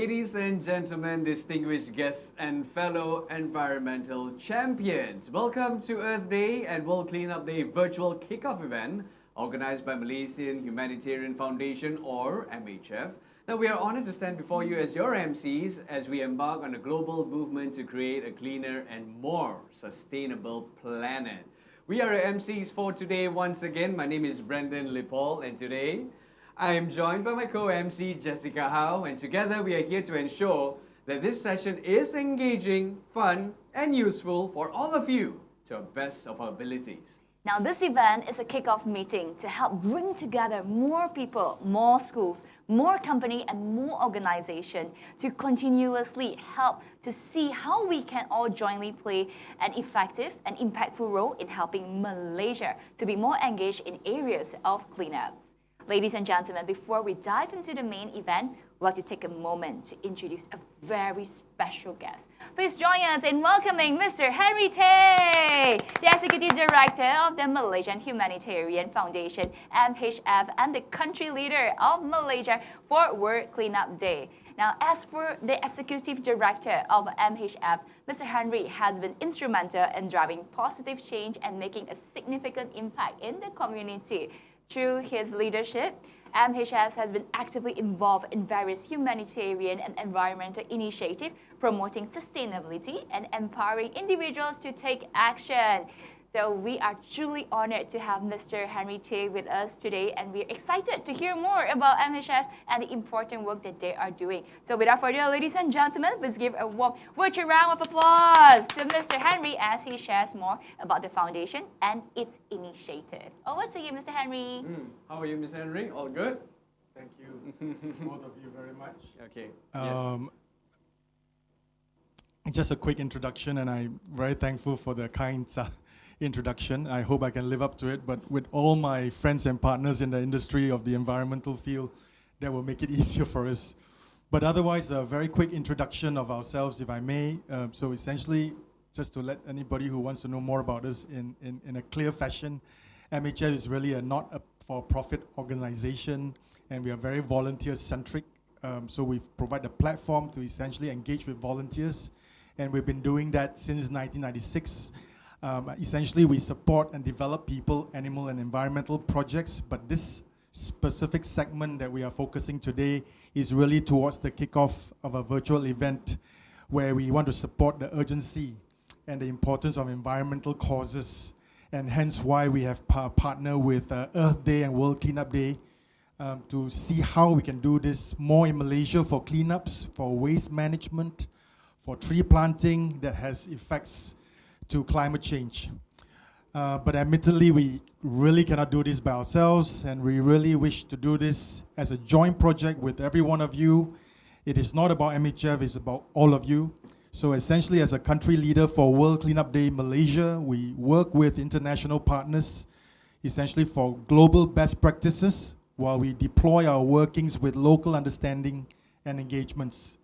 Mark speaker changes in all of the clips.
Speaker 1: Ladies and gentlemen, distinguished guests and fellow environmental champions, welcome to Earth Day and World Cleanup Day virtual kickoff event organized by Malaysian Humanitarian Foundation or MHF. Now we are honored to stand before you as your MCs as we embark on a global movement to create a cleaner and more sustainable planet. We are your MCs for today once again. My name is Brendan Lipol and today I am joined by my co-MC Jessica Howe, and together we are here to ensure that this session is engaging, fun and useful for all of you to the best of our abilities.
Speaker 2: Now this event is a kickoff meeting to help bring together more people, more schools, more company and more organization to continuously help to see how we can all jointly play an effective and impactful role in helping Malaysia to be more engaged in areas of cleanup. Ladies and gentlemen, before we dive into the main event, we'd like to take a moment to introduce a very special guest. Please join us in welcoming Mr. Henry Tay, the Executive Director of the Malaysian Humanitarian Foundation, MHF, and the country leader of Malaysia for World Cleanup Day. Now, as for the Executive Director of MHF, Mr. Henry has been instrumental in driving positive change and making a significant impact in the community. Through his leadership, MHS has been actively involved in various humanitarian and environmental initiatives promoting sustainability and empowering individuals to take action. So we are truly honored to have Mr. Henry Tay with us today, and we're excited to hear more about MHS and the important work that they are doing. So without further ado, ladies and gentlemen, please give a warm virtual round of applause to Mr. Henry as he shares more about the foundation and its initiative. Over to you, Mr. Henry.
Speaker 1: How are you, Mr. Henry? All good?
Speaker 3: Thank you, both of you very much.
Speaker 1: Okay.
Speaker 3: Just a quick introduction, and I'm very thankful for the kind introduction. I hope I can live up to it, but with all my friends and partners in the industry of the environmental field, that will make it easier for us. But otherwise, a very quick introduction of ourselves, if I may. So essentially, just to let anybody who wants to know more about us in a clear fashion, MHF is really a not-for-profit organization, and we are very volunteer-centric. So we provide a platform to essentially engage with volunteers, and we've been doing that since 1996. Essentially, we support and develop people, animal, and environmental projects, but this specific segment that we are focusing today is really towards the kickoff of a virtual event where we want to support the urgency and the importance of environmental causes, and hence why we have partnered with Earth Day and World Cleanup Day to see how we can do this more in Malaysia for cleanups, for waste management, for tree planting that has effects to climate change. But admittedly, we really cannot do this by ourselves, and we really wish to do this as a joint project with every one of you. It is not about MHF, it's about all of you. So essentially, as a country leader for World Cleanup Day Malaysia, we work with international partners, essentially for global best practices, while we deploy our workings with local understanding and engagements.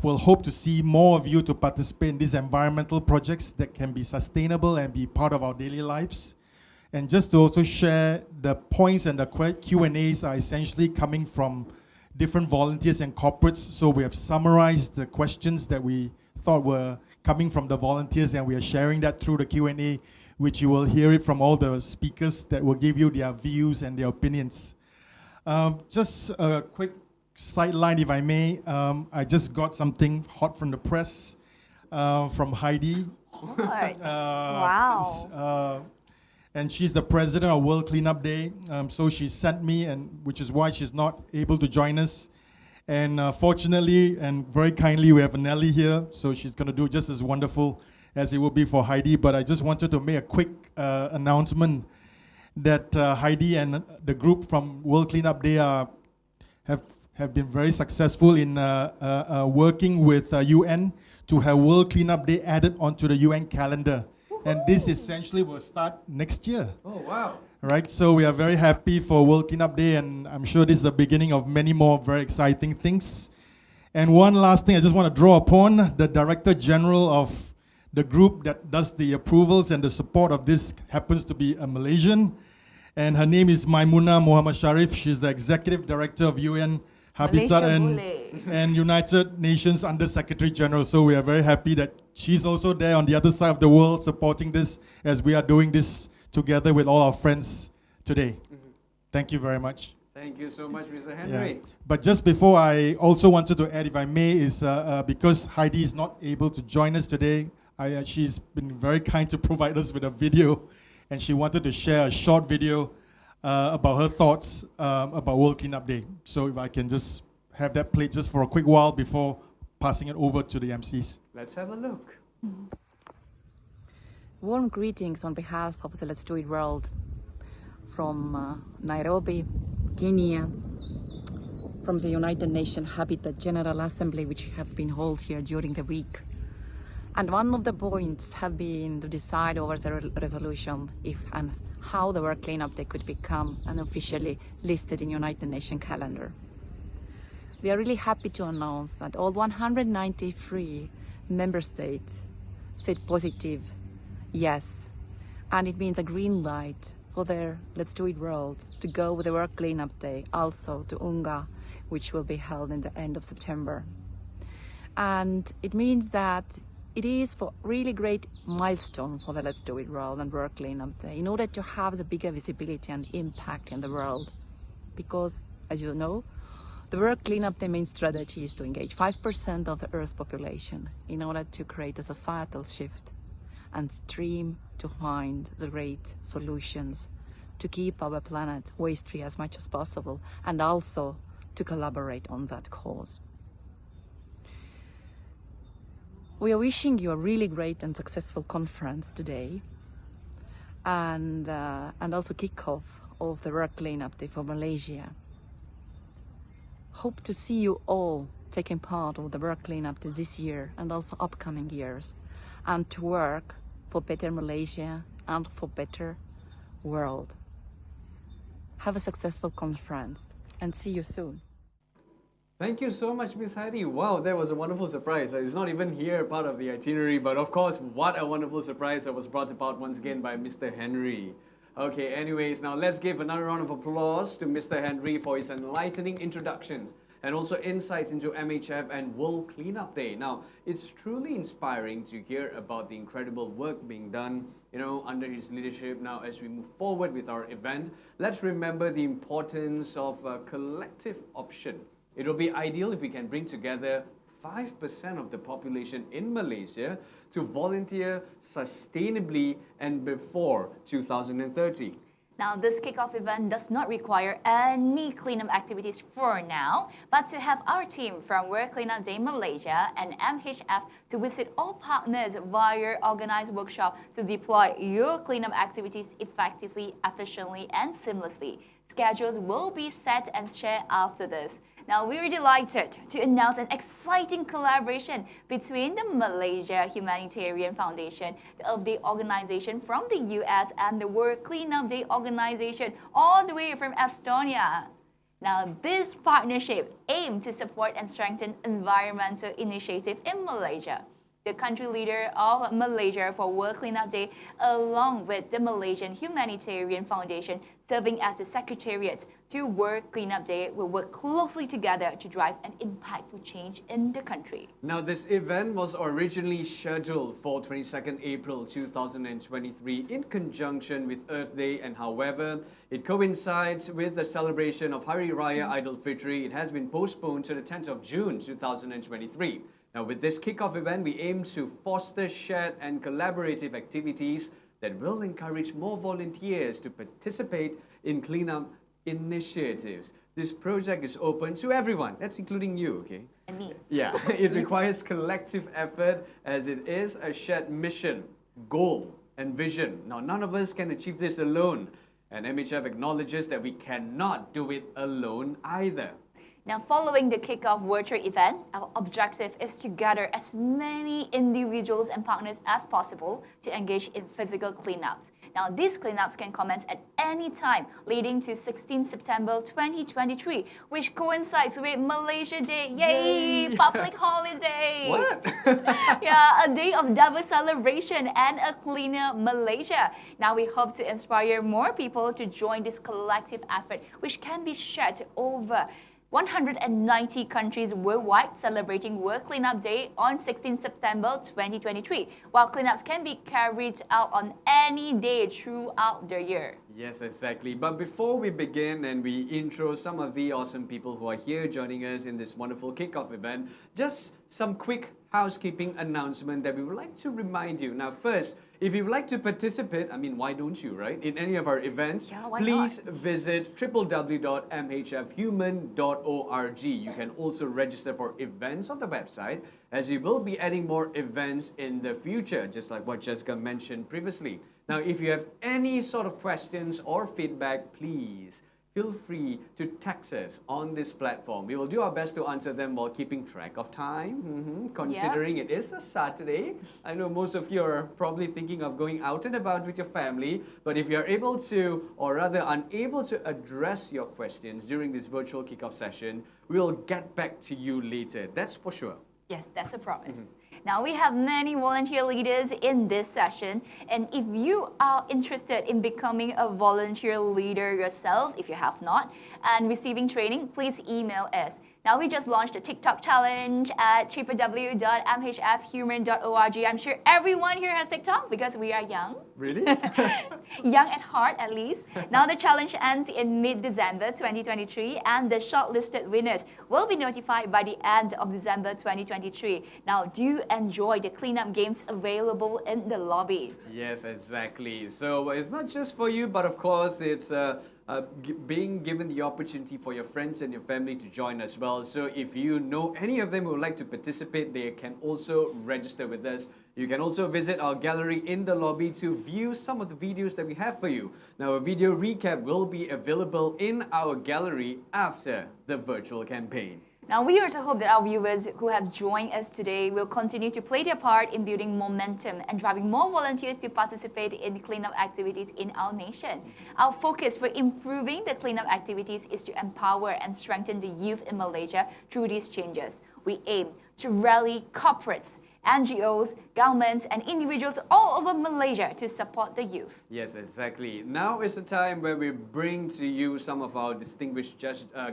Speaker 3: We'll hope to see more of you to participate in these environmental projects that can be sustainable and be part of our daily lives. And just to also share, the points and the Q&As are essentially coming from different volunteers and corporates. So we have summarized the questions that we thought were coming from the volunteers, and we are sharing that through the Q&A, which you will hear it from all the speakers that will give you their views and their opinions. Just a quick sideline, if I may. I just got something hot from the press from Heidi.
Speaker 2: Wow.
Speaker 3: And she's the president of World Cleanup Day. So she sent me, and which is why she's not able to join us. And fortunately and very kindly, we have Nelly here. So she's going to do just as wonderful as it will be for Heidi. But I just wanted to make a quick announcement that Heidi and the group from World Cleanup Day have been very successful in working with UN to have World Cleanup Day added onto the UN calendar. And this essentially will start next year.
Speaker 1: Oh, wow.
Speaker 3: Right, so we are very happy for World Cleanup Day, and I'm sure this is the beginning of many more very exciting things. And one last thing I just want to draw upon, the Director General of the group that does the approvals and the support of this happens to be a Malaysian, and her name is Maimuna Muhammad Sharif. She's the Executive Director of UN Habitat
Speaker 2: Malaysia
Speaker 3: and,
Speaker 2: boleh.
Speaker 3: and United Nations Under Secretary General. So we are very happy that she's also there on the other side of the world supporting this as we are doing this together with all our friends today. Thank you very much.
Speaker 1: Thank you so much, Mr. Henry.
Speaker 3: But just before, I also wanted to add, if I may, is because Heidi is not able to join us today, she's been very kind to provide us with a video, and she wanted to share a short video about her thoughts about World Cleanup Day. So if I can just have that played just for a quick while before passing it over to the MCs.
Speaker 1: Let's have a look.
Speaker 4: Warm greetings on behalf of the Let's Do It World from Nairobi, Kenya, from the United Nations Habitat General Assembly, which have been held here during the week. And one of the points have been to decide over the resolution if and how the World Cleanup Day could become and officially listed in United Nations calendar. We are really happy to announce that all 193 member states said positive yes, and it means a green light for their Let's Do It World to go with the World Cleanup Day also to Unga, which will be held in the end of September. And it means that it is for really great milestone for the Let's Do It World and World Cleanup Day in order to have the bigger visibility and impact in the world. Because, as you know, the World Cleanup Day main strategy is to engage 5% of the Earth population in order to create a societal shift and stream to find the great solutions to keep our planet waste-free as much as possible, and also to collaborate on that cause. We are wishing you a really great and successful conference today, and also kickoff of the World Cleanup Day for Malaysia. Hope to see you all taking part of the World Cleanup Day this year and also upcoming years, and to work for better Malaysia and for better world. Have a successful conference and see you soon.
Speaker 1: Thank you so much, Miss Heidi. Wow, that was a wonderful surprise. It's not even here part of the itinerary, but of course, what a wonderful surprise that was brought about once again by Mr. Henry. Okay, anyways, now let's give another round of applause to Mr. Henry for his enlightening introduction and also insights into MHF and World Cleanup Day. Now, it's truly inspiring to hear about the incredible work being done, under his leadership. Now, as we move forward with our event, let's remember the importance of a collective option. It will be ideal if we can bring together 5% of the population in Malaysia to volunteer sustainably and before 2030.
Speaker 2: Now, this kickoff event does not require any cleanup activities for now, but to have our team from World Cleanup Day Malaysia and MHF to visit all partners via organized workshop to deploy your cleanup activities effectively, efficiently, and seamlessly. Schedules will be set and shared after this. Now, we're delighted to announce an exciting collaboration between the Malaysia Humanitarian Foundation, the Earth Day organization from the US, and the World Cleanup Day organization all the way from Estonia. Now, this partnership aims to support and strengthen environmental initiatives in Malaysia. The country leader of Malaysia for World Cleanup Day, along with the Malaysian Humanitarian Foundation, serving as the Secretariat to World Cleanup Day, will work closely together to drive an impactful change in the country.
Speaker 1: Now, this event was originally scheduled for 22nd April 2023 in conjunction with Earth Day, and however, it coincides with the celebration of Hari Raya Idul Fitri. It has been postponed to the 10th of June 2023. Now, with this kickoff event, we aim to foster shared and collaborative activities that will encourage more volunteers to participate in cleanup initiatives. This project is open to everyone. That's including you, okay?
Speaker 2: And me.
Speaker 1: Yeah, it requires collective effort as it is a shared mission, goal, and vision. Now, none of us can achieve this alone, and MHF acknowledges that we cannot do it alone either.
Speaker 2: Now, following the kickoff virtual event, our objective is to gather as many individuals and partners as possible to engage in physical cleanups. Now, these cleanups can commence at any time, leading to 16 September 2023, which coincides with Malaysia Day. Yay! Public holiday!
Speaker 1: What?
Speaker 2: Yeah, a day of double celebration and a cleaner Malaysia. Now, we hope to inspire more people to join this collective effort, which can be shared over 190 countries worldwide celebrating World Cleanup Day on 16 September 2023, while cleanups can be carried out on any day throughout the year.
Speaker 1: Yes, exactly. But before we begin and we intro some of the awesome people who are here joining us in this wonderful kickoff event, just some quick housekeeping announcement that we would like to remind you. Now, first, if you would like to participate, I mean, why don't you, right? In any of our events, please visit www.mhfhuman.org. You can also register for events on the website, as we will be adding more events in the future, just like what Jessica mentioned previously. Now, if you have any sort of questions or feedback, please feel free to text us on this platform. We will do our best to answer them while keeping track of time, considering it is a Saturday. I know most of you are probably thinking of going out and about with your family, but if you're able to, or rather unable to address your questions during this virtual kickoff session, we'll get back to you later. That's for sure.
Speaker 2: Yes, that's a promise. Now, we have many volunteer leaders in this session, and if you are interested in becoming a volunteer leader yourself, if you have not, and receiving training, please email us. Now, we just launched a TikTok challenge at www.mhfhuman.org. I'm sure everyone here has TikTok because we are young.
Speaker 1: Really?
Speaker 2: Young at heart, at least. Now, the challenge ends in mid-December 2023, and the shortlisted winners will be notified by the end of December 2023. Now, do enjoy the cleanup games available in the lobby.
Speaker 1: Yes, exactly. So it's not just for you, but of course, it's being given the opportunity for your friends and your family to join as well. So if you know any of them who would like to participate, they can also register with us. You can also visit our gallery in the lobby to view some of the videos that we have for you. Now, a video recap will be available in our gallery after the virtual campaign.
Speaker 2: Now, we also hope that our viewers who have joined us today will continue to play their part in building momentum and driving more volunteers to participate in cleanup activities in our nation. Our focus for improving the cleanup activities is to empower and strengthen the youth in Malaysia through these changes. We aim to rally corporates, NGOs, governments, and individuals all over Malaysia to support the youth.
Speaker 1: Yes, exactly. Now is the time where we bring to you some of our distinguished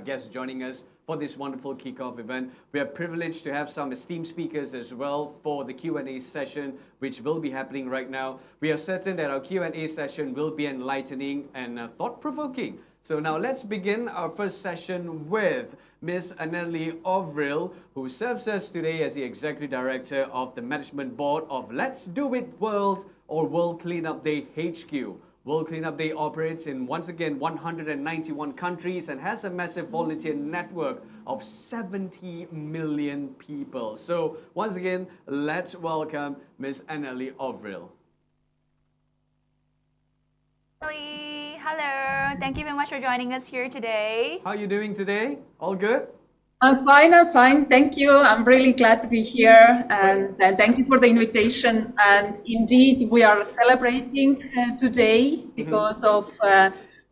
Speaker 1: guests joining us for this wonderful kickoff event. We are privileged to have some esteemed speakers as well for the Q&A session, which will be happening right now. We are certain that our Q&A session will be enlightening and thought-provoking. So now let's begin our first session with Ms. Anneli Ovril, who serves us today as the Executive Director of the Management Board of Let's Do It World, or World Cleanup Day HQ. World Cleanup Day operates in, once again, 191 countries and has a massive volunteer network of 70 million people. So once again, let's welcome Ms. Anneli Ovril.
Speaker 2: Hello, thank you very much for joining us here today.
Speaker 1: How are you doing today? All good?
Speaker 5: I'm fine. Thank you. I'm really glad to be here, and thank you for the invitation. And indeed, we are celebrating today because of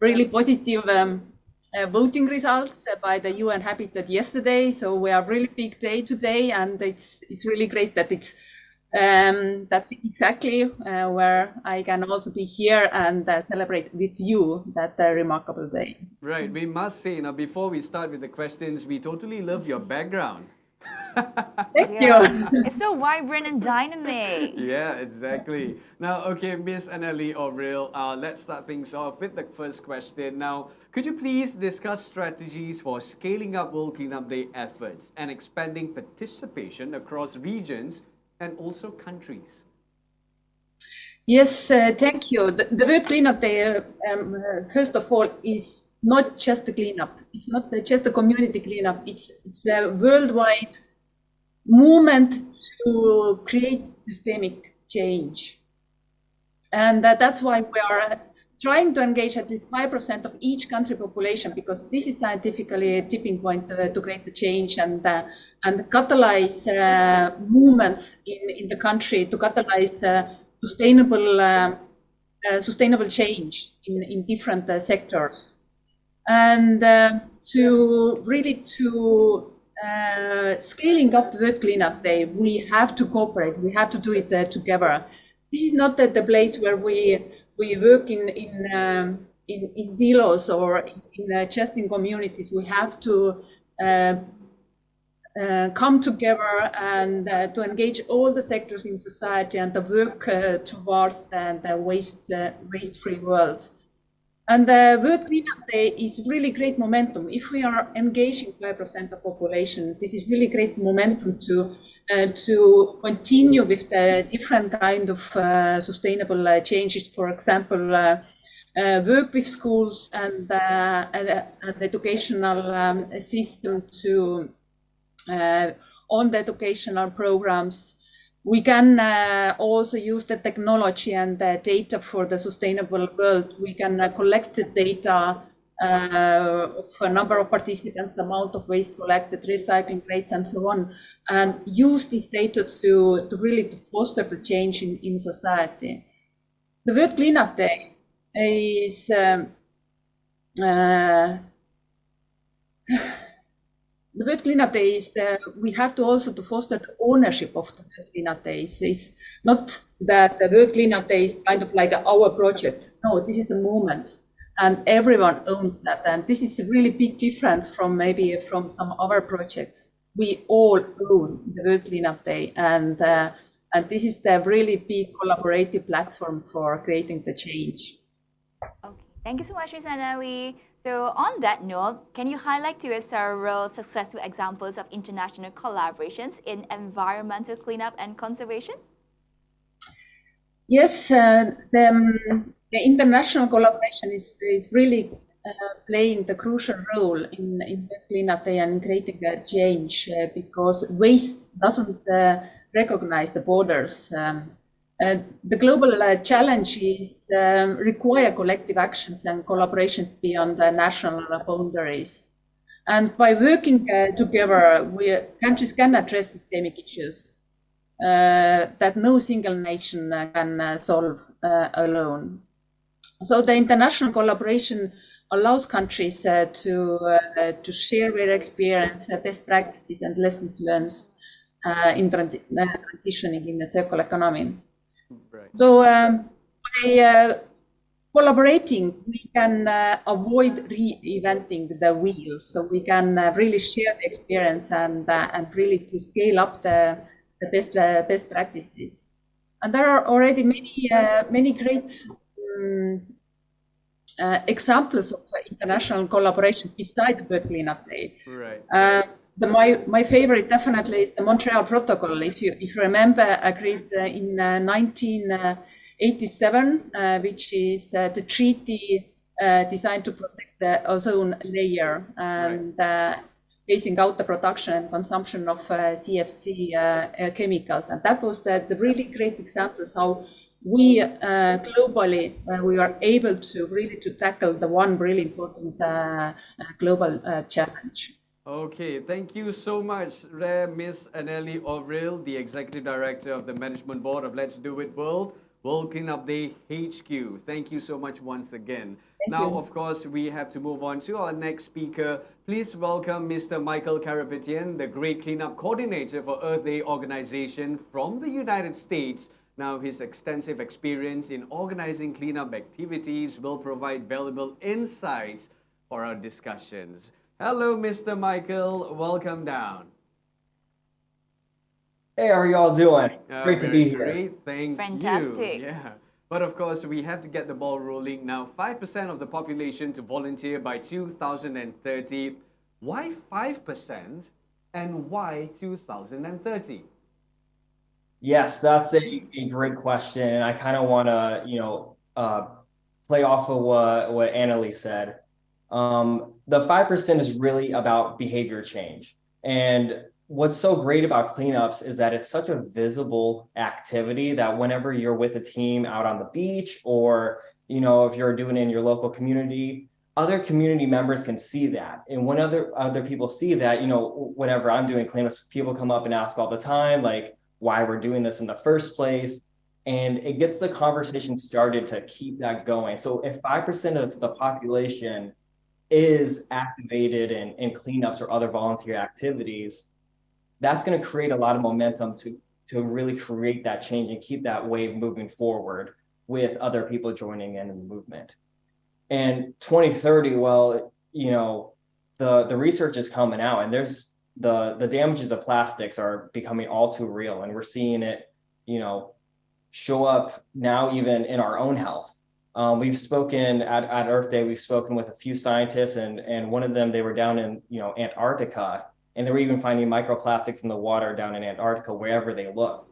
Speaker 5: really positive voting results by the UN Habitat yesterday. So we are really big day today, and it's really great that it's that's exactly where I can also be here and celebrate with you that remarkable day.
Speaker 1: Right, we must say, before we start with the questions, we totally love your background.
Speaker 5: Thank you.
Speaker 2: It's so vibrant and dynamic.
Speaker 1: Yeah, exactly. Now, okay, Miss Anneli Ovril, let's start things off with the first question. Now, could you please discuss strategies for scaling up World Cleanup Day efforts and expanding participation across regions and also countries?
Speaker 5: Yes, thank you. The World Cleanup Day, first of all, is not just a cleanup. It's not just a community cleanup. It's a worldwide movement to create systemic change. And that's why we are trying to engage at least 5% of each country population, because this is scientifically a tipping point to create the change and catalyze movements in the country, to catalyze sustainable change in different sectors. And to scaling up the World Cleanup Day, we have to cooperate. We have to do it together. This is not the place where we work in silos or just in communities. We have to come together and to engage all the sectors in society and to work towards the waste-free world. And the World Cleanup Day is really great momentum. If we are engaging 5% of population, this is really great momentum to continue with the different kind of sustainable changes. For example, work with schools and educational system to on the educational programs. We can also use the technology and the data for the sustainable world. We can collect the data of a number of participants, the amount of waste collected, recycling rates, and so on, and use this data to really foster the change in society. The World Cleanup Day is the World Cleanup Day is we have to also to foster the ownership of the World Cleanup Day. It's not that the World Cleanup Day is kind of like our project. No, this is the moment, and everyone owns that. And this is a really big difference from some other projects. We all own the World Cleanup Day, and this is the really big collaborative platform for creating the change.
Speaker 2: Okay, thank you so much, Ms. Anneli. So on that note, can you highlight to us several successful examples of international collaborations in environmental cleanup and conservation?
Speaker 5: Yes, the international collaboration is really playing the crucial role in the cleanup day and creating a change because waste doesn't recognize the borders. The global challenges require collective actions and collaboration beyond the national boundaries. And by working together, countries can address systemic issues that no single nation can solve alone. So the international collaboration allows countries to share their experience, best practices, and lessons learned in transitioning in the circular economy.
Speaker 1: Right.
Speaker 5: So by collaborating, we can avoid reinventing the wheel. So we can really share the experience and really to scale up the best practices. And there are already many great examples of international collaboration besides the World Cleanup Day.
Speaker 1: Right.
Speaker 5: My favorite definitely is the Montreal Protocol. If you remember, agreed in 1987, which is the treaty designed to protect the ozone layer and phasing out the production and consumption of CFC chemicals. And that was the really great examples how we globally we are able to really to tackle the one really important global challenge.
Speaker 1: Okay, thank you so much, Ms. Anneli Ovril, the Executive Director of the Management Board of Let's Do It World Cleanup Day HQ. Thank you so much once again. Now, of course, we have to move on to our next speaker. Please welcome Mr. Michael Karapetian, the Great Cleanup Coordinator for Earth Day organization from the United States. Now, his extensive experience in organizing cleanup activities will provide valuable insights for our discussions. Hello, Mr. Michael. Welcome down.
Speaker 6: Hey, how are you all doing? Great to be here.
Speaker 1: Great, thank
Speaker 2: Fantastic.
Speaker 1: you. Yeah. But of course, we have to get the ball rolling now. 5% of the population to volunteer by 2030. Why 5% and why 2030?
Speaker 6: Yes, that's a great question. And I kind of want to, play off of what Anneli said. The 5% is really about behavior change. And what's so great about cleanups is that it's such a visible activity that whenever you're with a team out on the beach or, if you're doing it in your local community, other community members can see that. And when other people see that, whenever I'm doing cleanups, people come up and ask all the time, like, why we're doing this in the first place. And it gets the conversation started to keep that going. So if 5% of the population is activated in cleanups or other volunteer activities, that's going to create a lot of momentum to really create that change and keep that wave moving forward with other people joining in the movement. And 2030, well, the research is coming out, and there's the damages of plastics are becoming all too real, and we're seeing it, show up now even in our own health. We've spoken at Earth Day, we've spoken with a few scientists, and one of them, they were down in Antarctica, and they were even finding microplastics in the water down in Antarctica wherever they look.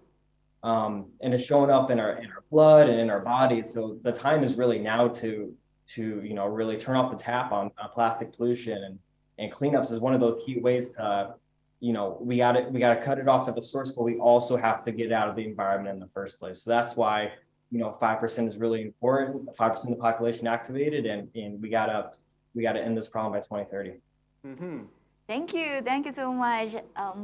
Speaker 6: And it's showing up in our blood and in our bodies. So the time is really now to really turn off the tap on plastic pollution, and cleanups is one of those key ways to, we got to cut it off at the source, but we also have to get it out of the environment in the first place. So that's why 5% is really important. 5% of the population activated, and we gotta end this problem by 2030.
Speaker 2: Mm-hmm. Thank you so much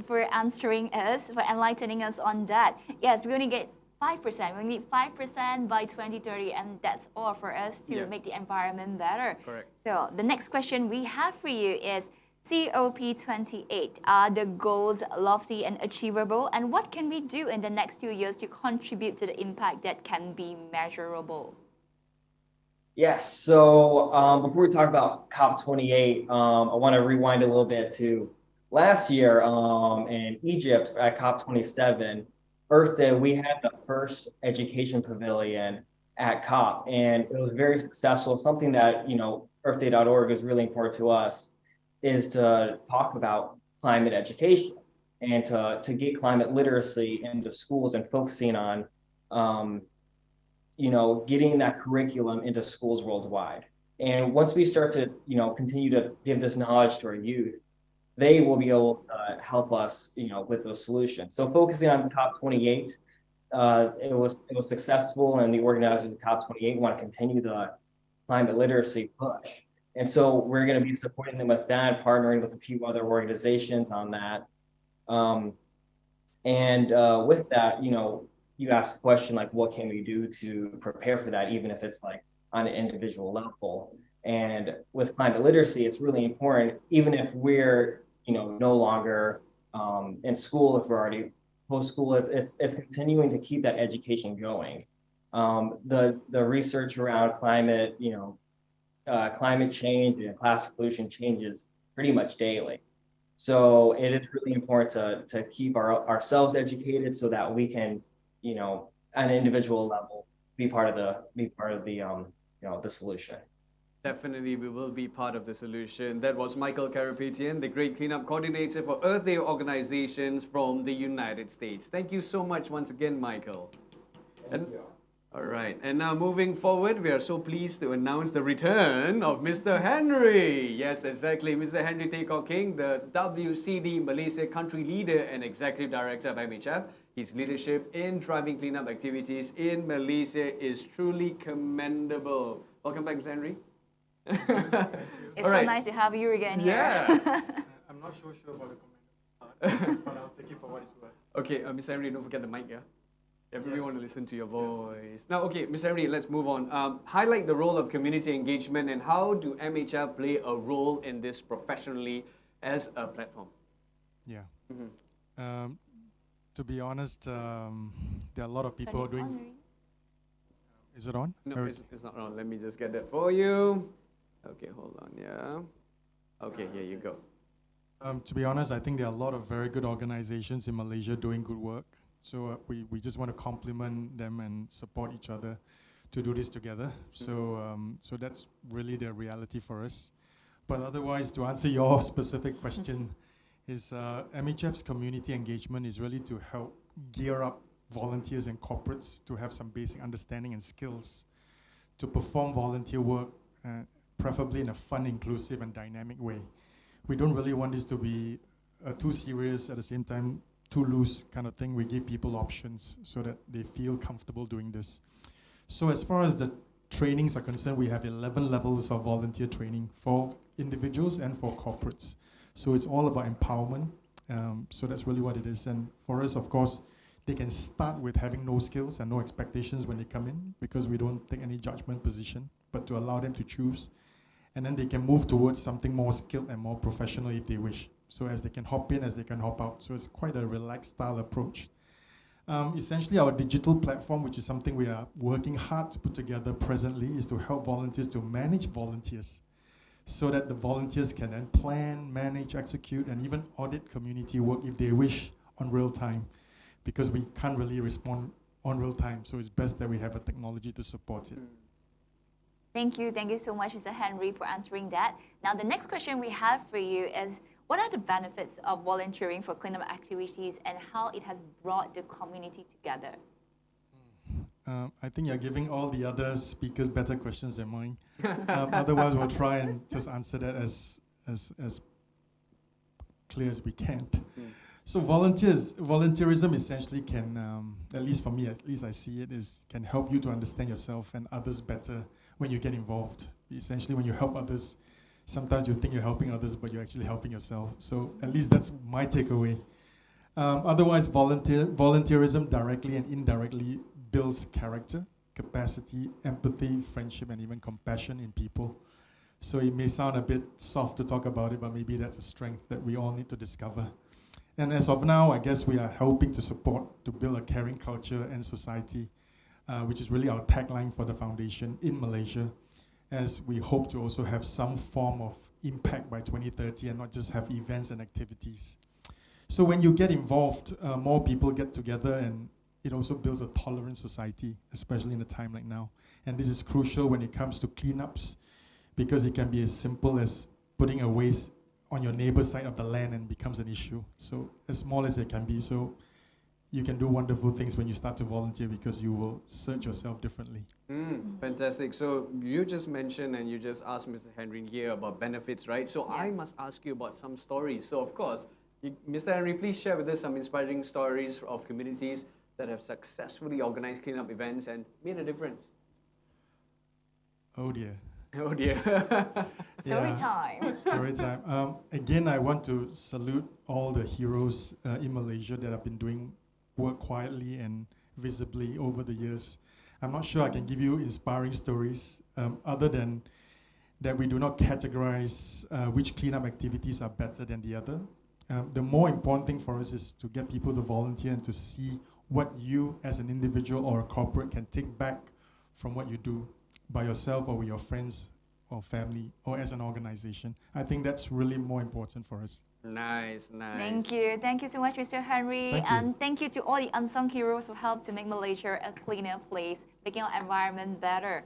Speaker 2: for answering us, for enlightening us on that. Yes, we only get 5%. We need 5% by 2030, and that's all for us to make the environment better.
Speaker 1: Correct.
Speaker 2: So the next question we have for you is, COP28, are the goals lofty and achievable? And what can we do in the next 2 years to contribute to the impact that can be measurable?
Speaker 6: Yes. So before we talk about COP28, I want to rewind a little bit to last year in Egypt at COP27, Earth Day, we had the first education pavilion at COP, and it was very successful. Something that, earthday.org is really important to us is to talk about climate education and to get climate literacy into schools and focusing on, getting that curriculum into schools worldwide. And once we start to, continue to give this knowledge to our youth, they will be able to help us, with those solutions. So focusing on COP28, it was successful, and the organizers of COP28 want to continue the climate literacy push. And so we're going to be supporting them with that, partnering with a few other organizations on that. With that, you asked the question, like, what can we do to prepare for that, even if it's like on an individual level? And with climate literacy, it's really important, even if we're, no longer in school, if we're already post-school, it's continuing to keep that education going. The research around climate, climate change and plastic pollution changes pretty much daily. So it is really important to keep ourselves educated so that we can, at an individual level, be part of the solution.
Speaker 1: Definitely, we will be part of the solution. That was Michael Karapetian, the Great Cleanup Coordinator for Earth Day organizations from the United States. Thank you so much once again, Michael.
Speaker 6: Thank you.
Speaker 1: All right, and now moving forward, we are so pleased to announce the return of Mr. Henry. Yes, exactly, Mr. Henry Tay Kok King, the WCD Malaysia Country Leader and Executive Director of MHF. His leadership in driving cleanup activities in Malaysia is truly commendable. Welcome back, Mr. Henry.
Speaker 2: It's so nice to have you again here.
Speaker 1: Yeah.
Speaker 3: I'm not sure about the comment, but I'll take it for what it's worth.
Speaker 1: Okay, Mr. Henry, don't forget the mic, yeah? Everyone want to listen to your voice.
Speaker 3: Yes.
Speaker 1: Now, okay, Mr. Henry, let's move on. Highlight the role of community engagement, and how do MHF play a role in this professionally as a platform?
Speaker 3: Yeah. Mm-hmm. To be honest, there are a lot of people doing... Is it on?
Speaker 1: No, it's not on. Let me just get that for you. Okay, hold on, yeah. Okay, here you go.
Speaker 3: To be honest, I think there are a lot of very good organizations in Malaysia doing good work. So we just want to compliment them and support each other to do this together. So so that's really the reality for us. But otherwise, to answer your specific question, is MHF's community engagement is really to help gear up volunteers and corporates to have some basic understanding and skills to perform volunteer work, preferably in a fun, inclusive, and dynamic way. We don't really want this to be too serious, at the same time too loose kind of thing. We give people options so that they feel comfortable doing this. So as far as the trainings are concerned, we have 11 levels of volunteer training for individuals and for corporates. So it's all about empowerment. So that's really what it is. And for us, of course, they can start with having no skills and no expectations when they come in, because we don't take any judgment position, but to allow them to choose. And then they can move towards something more skilled and more professional if they wish. So as they can hop in, as they can hop out. So it's quite a relaxed style approach. Essentially, our digital platform, which is something we are working hard to put together presently, is to help volunteers to manage volunteers. so that the volunteers can then plan, manage, execute, and even audit community work if they wish on real time, because we can't really respond on real time. So it's best that we have a technology to support it.
Speaker 2: Thank you. Thank you so much, Mr. Henry, for answering that. Now, the next question we have for you is, what are the benefits of volunteering for cleanup activities and how it has brought the community together?
Speaker 3: I think you're giving all the other speakers better questions than mine. Otherwise, we'll try and just answer that as clear as we can. So volunteerism essentially can, at least for me, at least I see it, can help you to understand yourself and others better when you get involved. Essentially, when you help others, sometimes you think you're helping others, but you're actually helping yourself. So at least that's my takeaway. Otherwise, volunteerism directly and indirectly builds character, capacity, empathy, friendship, and even compassion in people. So it may sound a bit soft to talk about it, but maybe that's a strength that we all need to discover. And as of now, I guess we are helping to support, to build a caring culture and society, which is really our tagline for the foundation in Malaysia, as we hope to also have some form of impact by 2030 and not just have events and activities. So when you get involved, more people get together, and it also builds a tolerant society, especially in a time like now. And this is crucial when it comes to cleanups, because it can be as simple as putting a waste on your neighbor's side of the land and becomes an issue. So as small as it can be. So you can do wonderful things when you start to volunteer, because you will search yourself differently.
Speaker 1: Fantastic. So you just mentioned and you just asked Mr. Henry here about benefits, right? So I must ask you about some stories. So of course, Mr. Henry, please share with us some inspiring stories of communities that have successfully organized cleanup events and made a difference.
Speaker 3: Oh dear.
Speaker 1: Oh dear.
Speaker 2: Story time.
Speaker 3: Story time. Again, I want to salute all the heroes in Malaysia that have been doing work quietly and visibly over the years. I'm not sure I can give you inspiring stories other than that we do not categorize which cleanup activities are better than the other. The more important thing for us is to get people to volunteer and to see what you as an individual or a corporate can take back from what you do by yourself or with your friends or family or as an organization. I think that's really more important for us.
Speaker 1: Nice, nice.
Speaker 2: Thank you. Thank you so much, Mr. Henry.
Speaker 3: Thank you.
Speaker 2: And thank you to all the unsung heroes who helped to make Malaysia a cleaner place, making our environment better.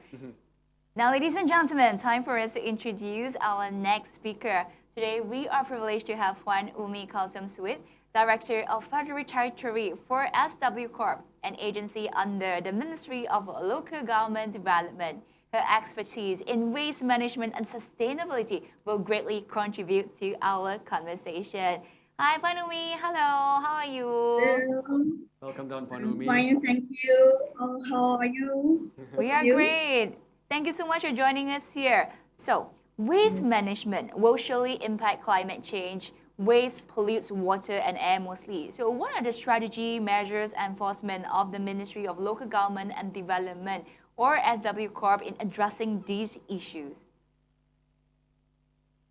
Speaker 2: Now, ladies and gentlemen, time for us to introduce our next speaker. Today, we are privileged to have Puan Umi Kalsum Sweet, Director of Federal Territory for SW Corp, an agency under the Ministry of Local Government Development. Her expertise in waste management and sustainability will greatly contribute to our conversation. Hi, Puan Umi. Hello. How are you?
Speaker 7: Hello.
Speaker 1: Welcome down, Puan
Speaker 7: I'm
Speaker 1: Umi.
Speaker 7: fine, thank you. How are you?
Speaker 2: We are great. Thank you so much for joining us here. So, waste management will surely impact climate change. Waste pollutes water and air mostly. So what are the strategy, measures, enforcement of the Ministry of Local Government and Development, or SW Corp, in addressing these issues?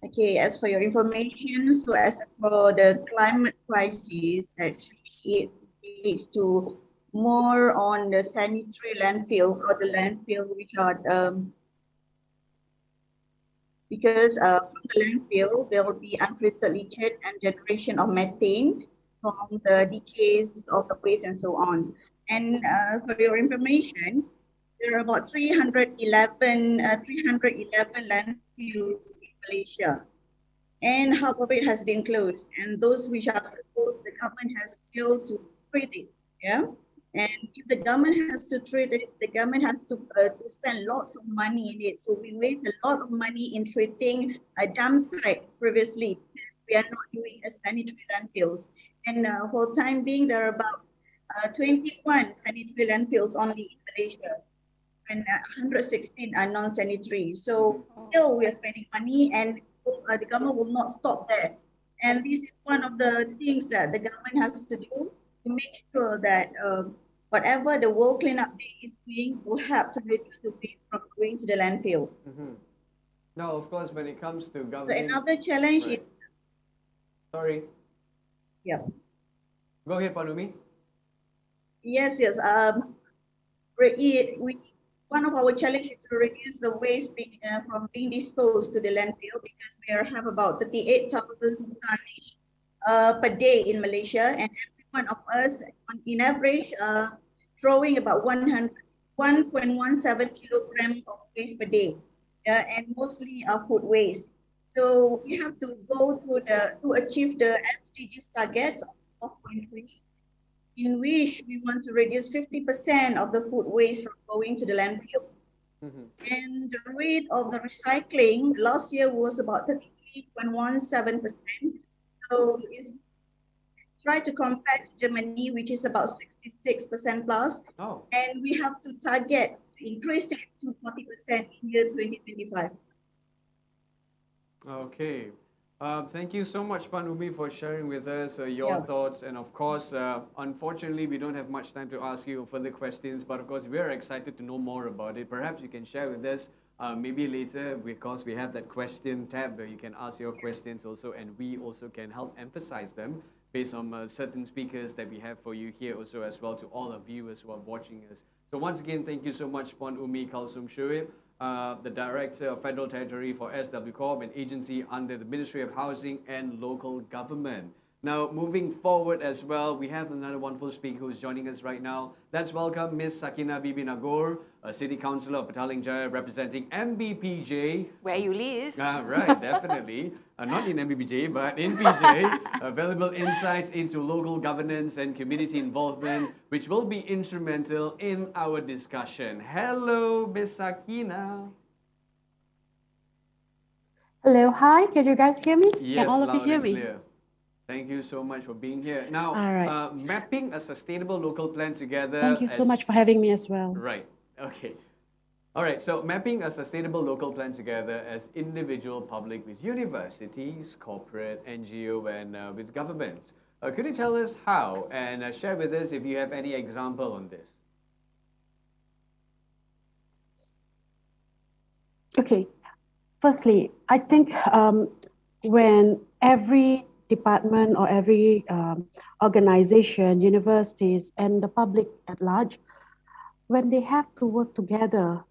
Speaker 7: Okay, as for your information, so as for the climate crisis, actually it leads to more on the sanitary landfills or the landfill which are because from the landfill, there will be untreated leachate and generation of methane from the decays of the waste and so on. And for your information, there are about 311 landfills in Malaysia. And half of it has been closed. And those which are closed, the government has still to treat it. Yeah. And if the government has to treat it, the government has to spend lots of money in it. So we waste a lot of money in treating a dump site previously, because we are not doing a sanitary landfills. And for the time being, there are about 21 sanitary landfills only in Malaysia, and 116 are non-sanitary. So still we are spending money, and the government will not stop there. And this is one of the things that the government has to do to make sure that whatever the World Cleanup Day is doing will help to reduce the waste from going to the landfill.
Speaker 1: Now, of course, when it comes to
Speaker 7: So
Speaker 1: government...
Speaker 7: another challenge is...
Speaker 1: Sorry.
Speaker 7: Yeah.
Speaker 1: Go ahead, Puan Umi.
Speaker 7: Yes. one of our challenges to reduce the waste from being disposed to the landfill, because we have about 38,000 tonnage per day in Malaysia, and every one of us, in average, throwing about 1.17 kilogram of waste per day, and mostly food waste. So we have to go to achieve the SDGs targets of 4.3, in which we want to reduce 50% of the food waste from going to the landfill. And the rate of the recycling last year was about 33.17%. So it's try to compare to Germany, which is about 66% plus.
Speaker 1: Oh.
Speaker 7: And we have to target increase it to 40% in year 2025.
Speaker 1: Okay. Thank you so much, Pan Umi, for sharing with us your thoughts. And of course, unfortunately, we don't have much time to ask you further questions, but of course, we're excited to know more about it. Perhaps you can share with us maybe later, because we have that question tab where you can ask your questions also, and we also can help emphasize them based on certain speakers that we have for you here also as well, to all the viewers who are watching us. So once again, thank you so much, Puan Umi Kalsum Shuib, the Director of Federal Territory for SW Corp, an agency under the Ministry of Housing and Local Government. Now, moving forward as well, we have another wonderful speaker who is joining us right now. Let's welcome Ms. Sakina Bibi Nagor, a City Councillor of Petaling Jaya, representing MBPJ.
Speaker 2: Where you live.
Speaker 1: Right, definitely. Not in MBPJ, but in PJ. Valuable insights into local governance and community involvement, which will be instrumental in our discussion. Hello, Ms. Sakina.
Speaker 8: Hello, hi. Can you guys hear me?
Speaker 1: Yes,
Speaker 8: can all of you
Speaker 1: loud
Speaker 8: hear
Speaker 1: and
Speaker 8: me?
Speaker 1: clear. Thank you so much for being here. Now,
Speaker 8: All right.
Speaker 1: mapping a sustainable local plan together.
Speaker 8: Thank you so much for having me as well.
Speaker 1: Right. Okay. All right. So, mapping a sustainable local plan together as individual, public, with universities, corporate, NGO, and with governments. Could you tell us how, and share with us if you have any example on this?
Speaker 8: Okay. Firstly, I think when every department or every organization, universities, and the public at large, when they have to work together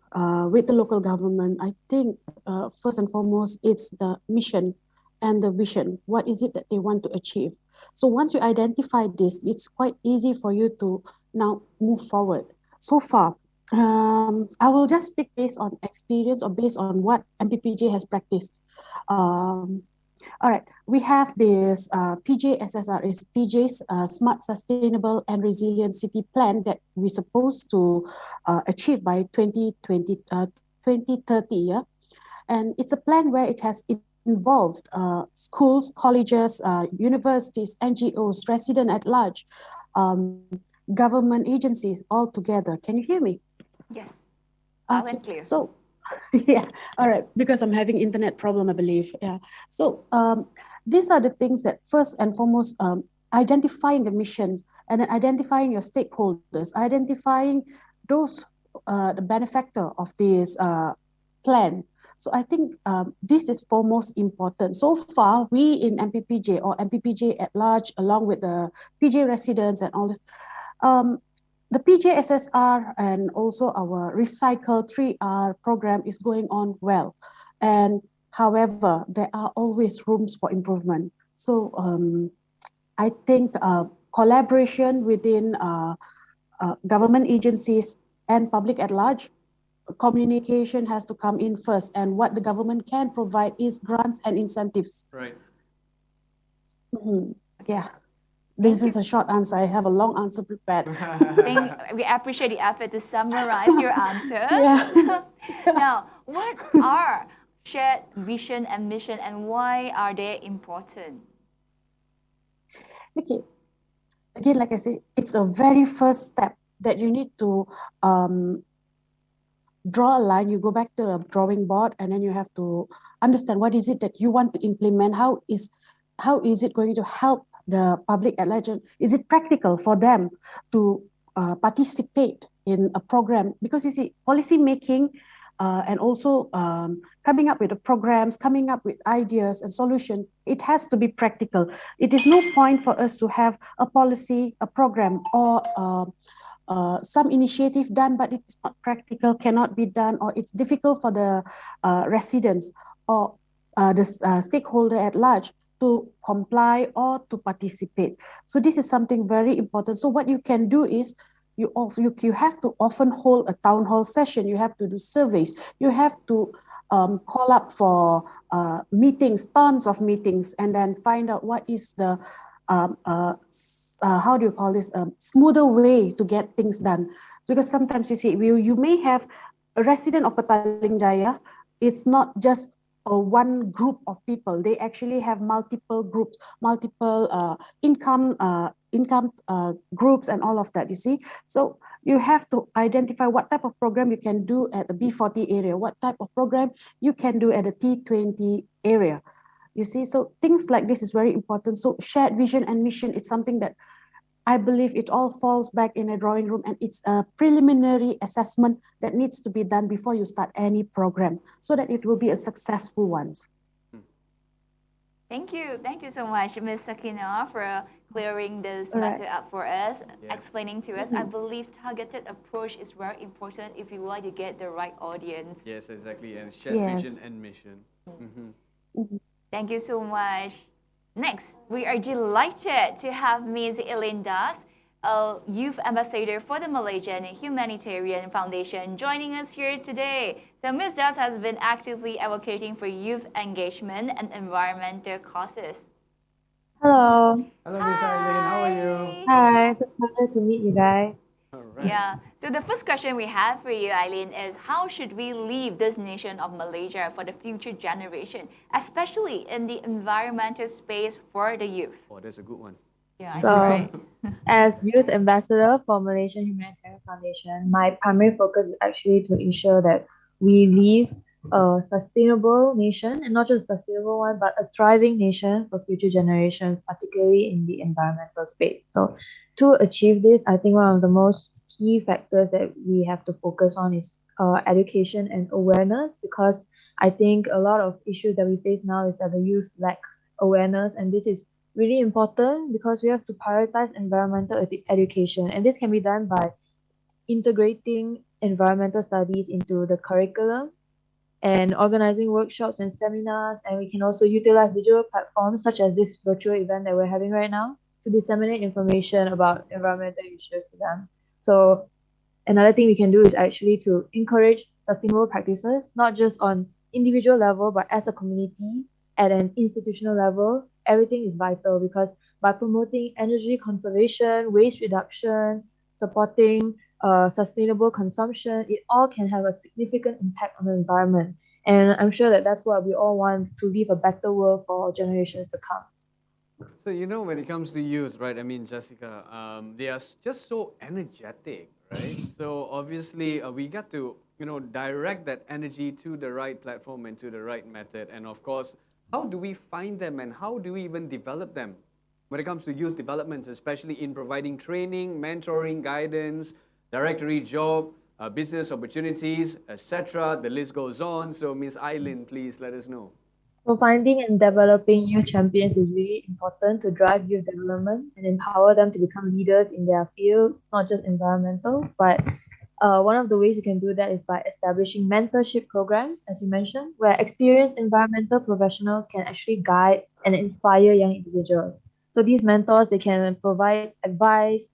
Speaker 8: with the local government, I think first and foremost, it's the mission and the vision. What is it that they want to achieve? So once you identify this, it's quite easy for you to now move forward. So far, I will just speak based on experience or based on what MPPJ has practiced. All right, we have this PJSSR, is PJ's Smart, Sustainable and Resilient City Plan that we're supposed to achieve by 2030, yeah? And it's a plan where it has involved schools, colleges, universities, NGOs, resident at large, government agencies all together. Can you hear me?
Speaker 2: Yes, loud and clear.
Speaker 8: So, yeah, all right, because I'm having internet problem, I believe. Yeah. So these are the things that first and foremost, identifying the missions and then identifying your stakeholders, identifying those, the benefactor of this plan. So I think this is foremost important. So far, we in MPPJ or MPPJ at large, along with the PJ residents and all this, the PJSSR and also our Recycle 3R program is going on well. And however, there are always rooms for improvement. So I think collaboration within government agencies and public at large, communication has to come in first. And what the government can provide is grants and incentives.
Speaker 1: Right.
Speaker 8: Yeah. This is a short answer. I have a long answer prepared.
Speaker 2: We appreciate the effort to summarize your answer.
Speaker 8: Yeah.
Speaker 2: Now, what are shared vision and mission, and why are they important?
Speaker 8: Okay. Again, like I said, it's a very first step that you need to draw a line. You go back to the drawing board, and then you have to understand what is it that you want to implement. How is it going to help the public at large? Is it practical for them to participate in a program? Because you see, policy making and also coming up with the programs, coming up with ideas and solutions, it has to be practical. It is no point for us to have a policy, a program, or some initiative done, but it's not practical, cannot be done, or it's difficult for the residents or the stakeholder at large to comply or to participate. So this is something very important. So what you can do is you have to often hold a town hall session. You have to do surveys. You have to call up for meetings, tons of meetings, and then find out what is the how do you call this, smoother way to get things done. Because sometimes you see, you may have a resident of Petaling Jaya, it's not just one group of people. They actually have multiple groups, multiple income groups and all of that, you see. So you have to identify what type of program you can do at the B40 area, what type of program you can do at the T20 area. You see, so things like this is very important. So shared vision and mission, it's something that I believe it all falls back in a drawing room, and it's a preliminary assessment that needs to be done before you start any program so that it will be a successful one.
Speaker 2: Thank you. Thank you so much, Ms. Sakina, for clearing this matter up for us, explaining to us. I believe targeted approach is very important if you would like to get the right audience.
Speaker 1: Yes, exactly. And shared vision and mission.
Speaker 2: Thank you so much. Next, we are delighted to have Ms. Elaine Das, a youth ambassador for the Malaysian Humanitarian Foundation, joining us here today. So Ms. Das has been actively advocating for youth engagement and environmental causes.
Speaker 9: Hello.
Speaker 1: Hello, Ms. Eileen. How are you?
Speaker 9: Hi, it's a pleasure to meet you guys.
Speaker 1: All right.
Speaker 2: Yeah. So the first question we have for you, Eileen, is how should we leave this nation of Malaysia for the future generation, especially in the environmental space for the youth?
Speaker 1: Oh, that's a good one.
Speaker 2: Yeah,
Speaker 9: So,
Speaker 2: right.
Speaker 9: as youth ambassador for Malaysian Humanitarian Foundation, my primary focus is actually to ensure that we leave a sustainable nation, and not just a sustainable one, but a thriving nation for future generations, particularly in the environmental space. So, to achieve this, I think one of the most key factors that we have to focus on is education and awareness, because I think a lot of issues that we face now is that the youth lack awareness, and this is really important because we have to prioritize environmental education, and this can be done by integrating environmental studies into the curriculum and organizing workshops and seminars. And we can also utilize digital platforms such as this virtual event that we're having right now to disseminate information about environmental issues to them. So another thing we can do is actually to encourage sustainable practices, not just on individual level, but as a community at an institutional level. Everything is vital, because by promoting energy conservation, waste reduction, supporting sustainable consumption, it all can have a significant impact on the environment. And I'm sure that that's what we all want, to leave a better world for generations to come.
Speaker 1: So, you know, when it comes to youth, right? I mean, Jessica, they are just so energetic, right? So obviously, we got to, you know, direct that energy to the right platform and to the right method. And of course, how do we find them, and how do we even develop them when it comes to youth developments, especially in providing training, mentoring, guidance, directory job, business opportunities, etc. The list goes on. So, Ms. Eileen, please let us know.
Speaker 9: So finding and developing youth champions is really important to drive youth development and empower them to become leaders in their field, not just environmental. But one of the ways you can do that is by establishing mentorship programs, as you mentioned, where experienced environmental professionals can actually guide and inspire young individuals. So these mentors, they can provide advice,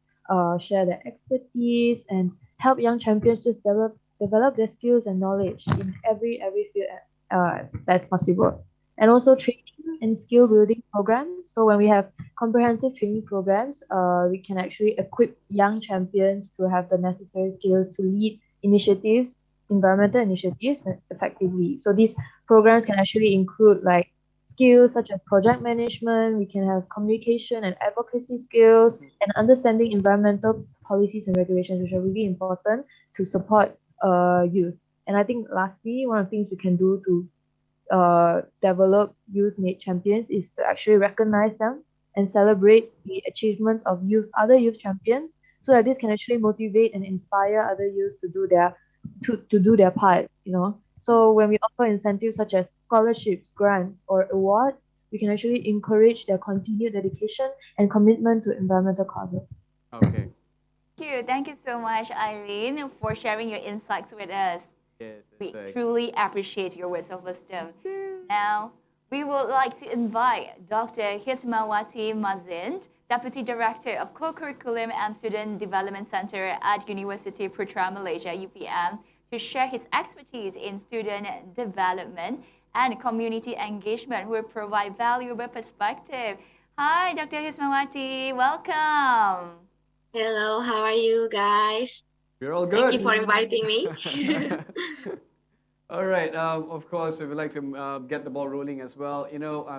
Speaker 9: share their expertise, and help young champions just develop their skills and knowledge in every field that's possible. And also training and skill building programs. So when we have comprehensive training programs, we can actually equip young champions to have the necessary skills to lead initiatives, environmental initiatives effectively. So these programs can actually include like skills such as project management. We can have communication and advocacy skills, and understanding environmental policies and regulations, which are really important to support youth. And I think lastly, one of the things we can do to develop youth-made champions is to actually recognize them and celebrate the achievements of other youth champions, so that this can actually motivate and inspire other youths to do their part. So when we offer incentives such as scholarships, grants, or awards, we can actually encourage their continued dedication and commitment to environmental causes.
Speaker 1: Okay.
Speaker 2: Thank you so much, Eileen, for sharing your insights with us.
Speaker 1: Yes,
Speaker 2: We
Speaker 1: that's right.
Speaker 2: truly appreciate your words of wisdom. Now, we would like to invite Dr. Hismawati Mazin, Deputy Director of Co-Curriculum and Student Development Center at University Putra Malaysia, UPM, to share his expertise in student development and community engagement, who will provide valuable perspective. Hi, Dr. Hismawati, welcome.
Speaker 10: Hello, how are you guys?
Speaker 1: We're all
Speaker 10: Thank you
Speaker 1: good.
Speaker 10: for inviting me.
Speaker 1: All right. Of course, we would like to get the ball rolling as well.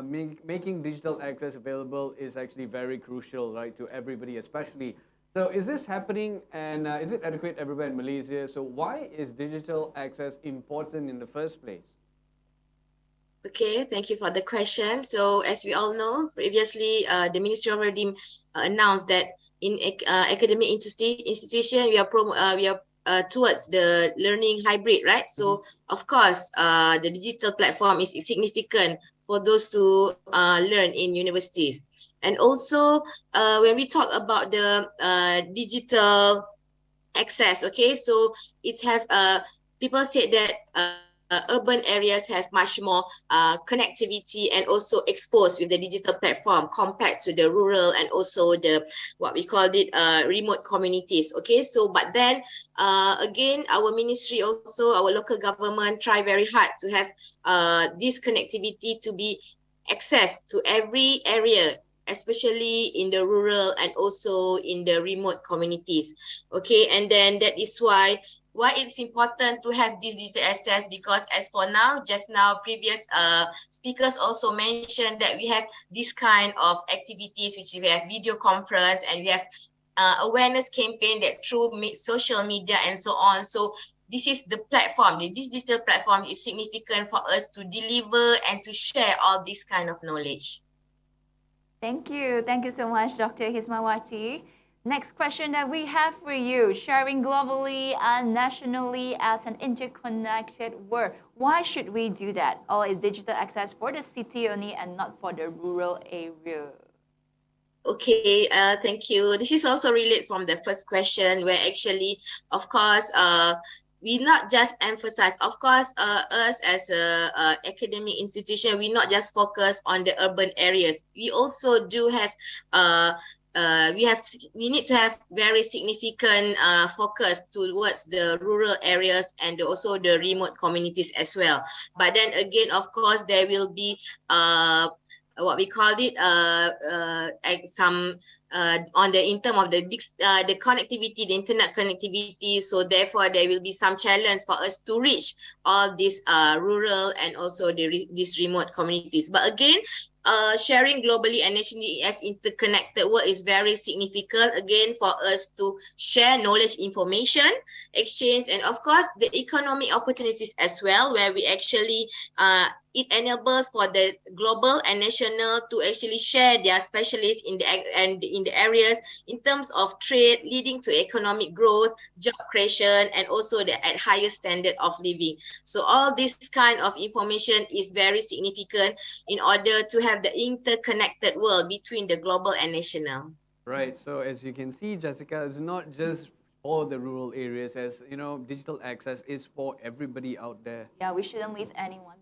Speaker 1: Making digital access available is actually very crucial, right, to everybody, especially. So, is this happening, and is it adequate everywhere in Malaysia? So, why is digital access important in the first place?
Speaker 10: Okay, thank you for the question. So, as we all know, previously the ministry already announced that in academic institution we are towards the learning hybrid, right? So, of course, the digital platform is significant for those who learn in universities. And also, when we talk about the digital access, okay, so it have people said that urban areas have much more connectivity and also exposed with the digital platform compared to the rural and also the what we called it remote communities. Okay, so but then again, our ministry also, our local government try very hard to have this connectivity to be access to every area, especially in the rural and also in the remote communities. Okay, and then that is why it's important to have this digital access, because as for now, just now previous speakers also mentioned that we have this kind of activities, which we have video conference and we have awareness campaign that through social media and so on. So this is the platform, this digital platform is significant for us to deliver and to share all this kind of knowledge.
Speaker 2: Thank you. Thank you so much, Dr. Hismawati. Next question that we have for you, sharing globally and nationally as an interconnected world. Why should we do that? Or is digital access for the city only and not for the rural area?
Speaker 10: Okay, thank you. This is also related from the first question, where actually, of course, we not just emphasize, of course, us as a academic institution, we not just focus on the urban areas. We also do have we need to have very significant focus towards the rural areas and also the remote communities as well. But then again, of course, there will be what we call it some on the in terms of the connectivity, the internet connectivity. So therefore, there will be some challenge for us to reach all these rural and also these remote communities. But again, sharing globally and nationally as interconnected world is very significant, again, for us to share knowledge, information exchange, and of course the economic opportunities as well, where we actually it enables for the global and national to actually share their specialists in the areas in terms of trade, leading to economic growth, job creation, and also the at higher standard of living. So all this kind of information is very significant in order to have the interconnected world between the global and national.
Speaker 1: Right. So as you can see, Jessica, it's not just for the rural areas, as you know, digital access is for everybody out there.
Speaker 2: Yeah, we shouldn't leave anyone.